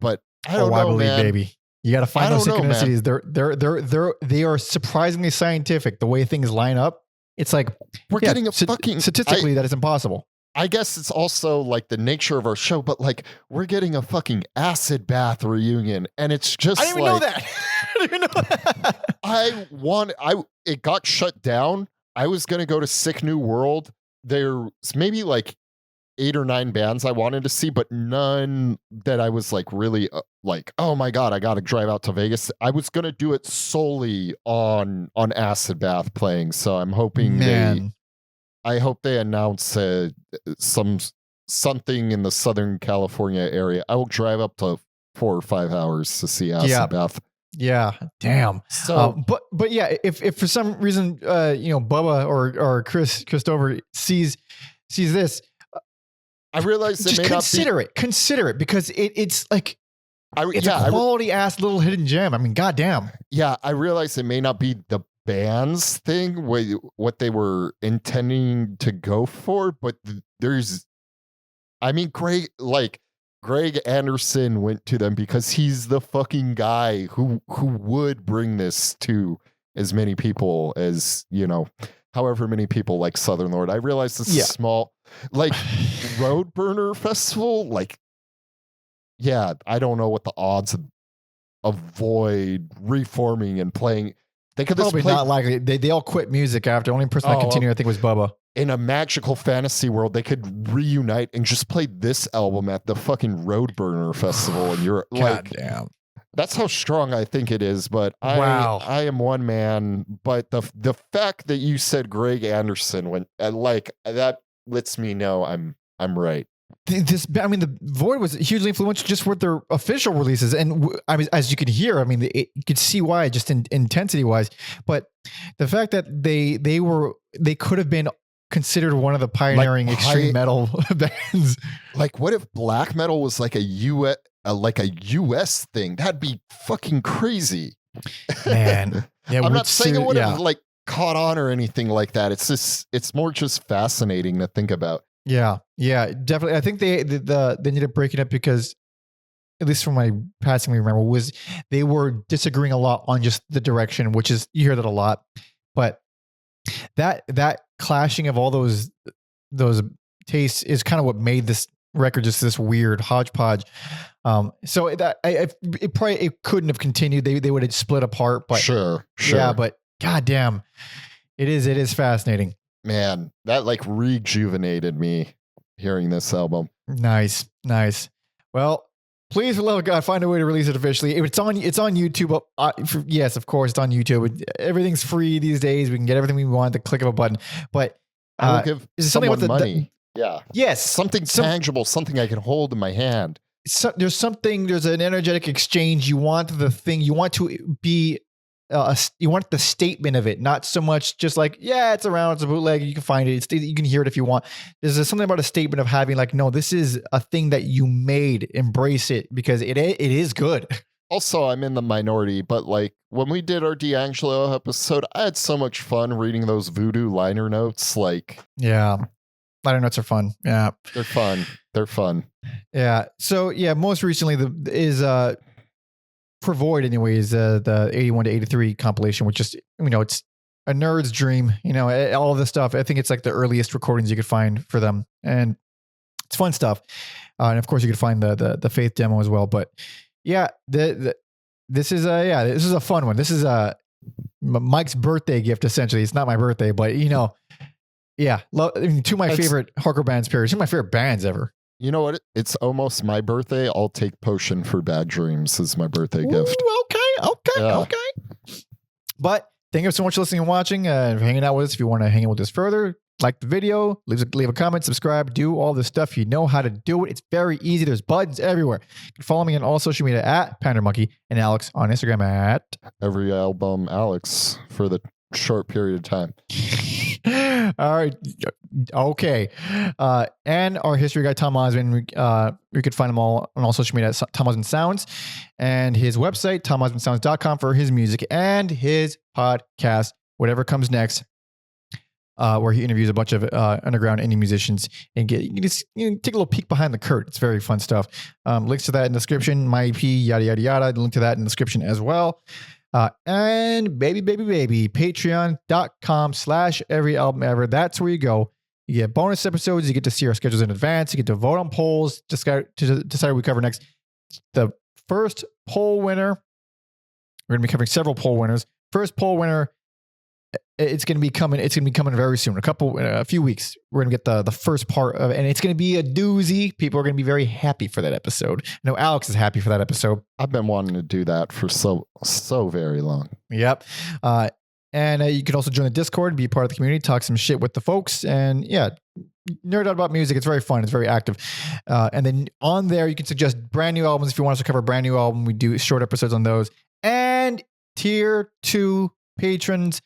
But I don't know, I believe, man. Baby. You got to find those synchronicities. Know, they are surprisingly scientific. The way things line up, it's like we're getting a fucking statistically that is impossible. I guess it's also like the nature of our show, but like we're getting a fucking acid bath reunion, and it's just I didn't even know that. I didn't even know that. It got shut down. I was gonna go to Sick New World. There's maybe like 8 or 9 bands I wanted to see, but none that I was like really like, oh my God, I got to drive out to Vegas. I was going to do it solely on Acid Bath playing. So I'm hoping I hope they announce something in the Southern California area. I will drive up to 4 or 5 hours to see Acid Bath. Yeah, damn. So, but yeah, if for some reason, Bubba or Christopher sees this, I realize just consider it because it's like it's a quality ass little hidden gem. I mean, goddamn. Yeah, I realize it may not be the band's thing, what they were intending to go for, but Greg Anderson went to them because he's the fucking guy who would bring this to as many people as, however many people like Southern Lord. I realize this is small, like Road Burner Festival. Like, yeah, I don't know what the odds of Void reforming and playing. They could probably not likely. They all quit music after. Only person that continued, I think, was Bubba. In a magical fantasy world, they could reunite and just play this album at the fucking Road Burner Festival in Europe. God damn. That's how strong I think it is, but I am one man. But the fact that you said Greg Anderson went that lets me know I'm right. The Void was hugely influential just with their official releases, and I mean, as you can hear, I mean, you could see why just in intensity wise. But the fact that they could have been considered one of the pioneering extreme metal bands. Like, what if black metal was like a US thing? That'd be fucking crazy. Man. Yeah, I'm not saying it would have like caught on or anything like that. It's more just fascinating to think about. Yeah, definitely. I think they ended up breaking up because, at least from my passing remember, was they were disagreeing a lot on just the direction, which is, you hear that a lot. But that clashing of all those tastes is kind of what made this record just this weird hodgepodge. So it couldn't have continued. They would have split apart. But sure. Yeah, but goddamn, it is fascinating. Man, that like rejuvenated me hearing this album. Nice. Well, please, for the love of God, find a way to release it officially. It's on YouTube. Yes, of course, it's on YouTube. Everything's free these days. We can get everything we want at the click of a button. But I will give someone money. Yeah. Yes. Something tangible, something I can hold in my hand. There's an energetic exchange. You want the thing. You want to be. You want the statement of it, not so much just like, yeah, it's around, it's a bootleg, you can find it, you can hear it if you want. There's something about a statement of having like, no, this is a thing that you made, embrace it because it is good. Also, I'm in the minority, but like when we did our D'Angelo episode, I had so much fun reading those voodoo liner notes. Like, yeah, liner notes are fun. Yeah, they're fun. Yeah. So yeah, most recently for Void anyways, the 81 to 83 compilation, which is, it's a nerd's dream, all of this stuff. I think it's like the earliest recordings you could find for them, and it's fun stuff. And of course you could find the Faith demo as well. But yeah, this is a fun one. This is Mike's birthday gift, essentially. It's not my birthday, but two of my favorite hardcore bands, period. Two of my favorite bands ever. You know what? It's almost my birthday. I'll take Potion for Bad Dreams as my birthday gift. Okay. But thank you so much for listening and watching, for hanging out with us. If you want to hang out with us further, like the video, leave a comment, subscribe, do all the stuff. You know how to do it. It's very easy. There's buttons everywhere. You can follow me on all social media at PanderMonkey and Alex on Instagram at Every Album Alex for the short period of time. All right. Okay. And our history guy, Tom Osman, you could find him all on all social media at Tom Osman Sounds, and his website, tomosmansounds.com, for his music and his podcast, Whatever Comes Next, where he interviews a bunch of underground indie musicians and you can just take a little peek behind the curtain. It's very fun stuff. Links to that in the description, my EP, yada, yada, yada. Link to that in the description as well. And baby, patreon.com/everyalbumever. That's where you go. You get bonus episodes. You get to see our schedules in advance. You get to vote on polls to decide what we cover next. The first poll winner, we're going to be covering several poll winners. First poll winner, it's going to be coming. It's going to be coming very soon. A few weeks. We're going to get the first part of it, and it's going to be a doozy. People are going to be very happy for that episode. I know Alex is happy for that episode. I've been wanting to do that for so very long. Yep. And you can also join the Discord, be part of the community, talk some shit with the folks, and yeah, nerd out about music. It's very fun. It's very active. And then on there, you can suggest brand new albums if you want us to cover a brand new album. We do short episodes on those. And tier 2 patrons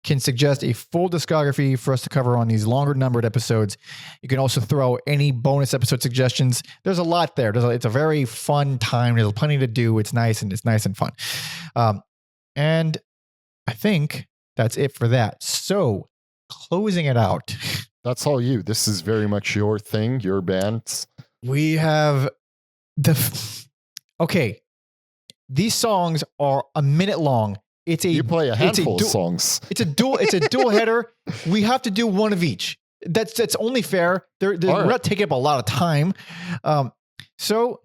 can suggest a full discography for us to cover on these longer numbered episodes. You can also throw any bonus episode suggestions. There's a lot there. It's a very fun time. There's plenty to do. It's nice and fun. And I think that's it for that. So closing it out. That's all you. This is very much your thing, your bands. We have okay. These songs are a minute long. You play a handful of songs. It's a dual header. We have to do one of each. That's only fair. We're not taking up a lot of time. So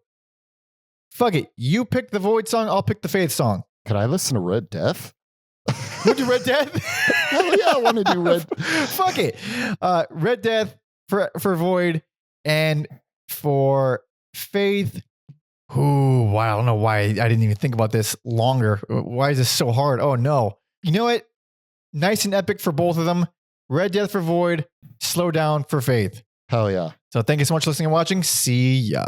fuck it. You pick the Void song. I'll pick the Faith song. Can I listen to Red Death? Would you Red Death? Hell yeah, I want to do Red. Fuck it. Red Death for Void, and for Faith. Ooh, wow. I don't know why I didn't even think about this longer. Why is this so hard? Oh, no. You know what? Nice and epic for both of them. Red Death for Void. Slow Down for Faith. Hell yeah. So thank you so much for listening and watching. See ya.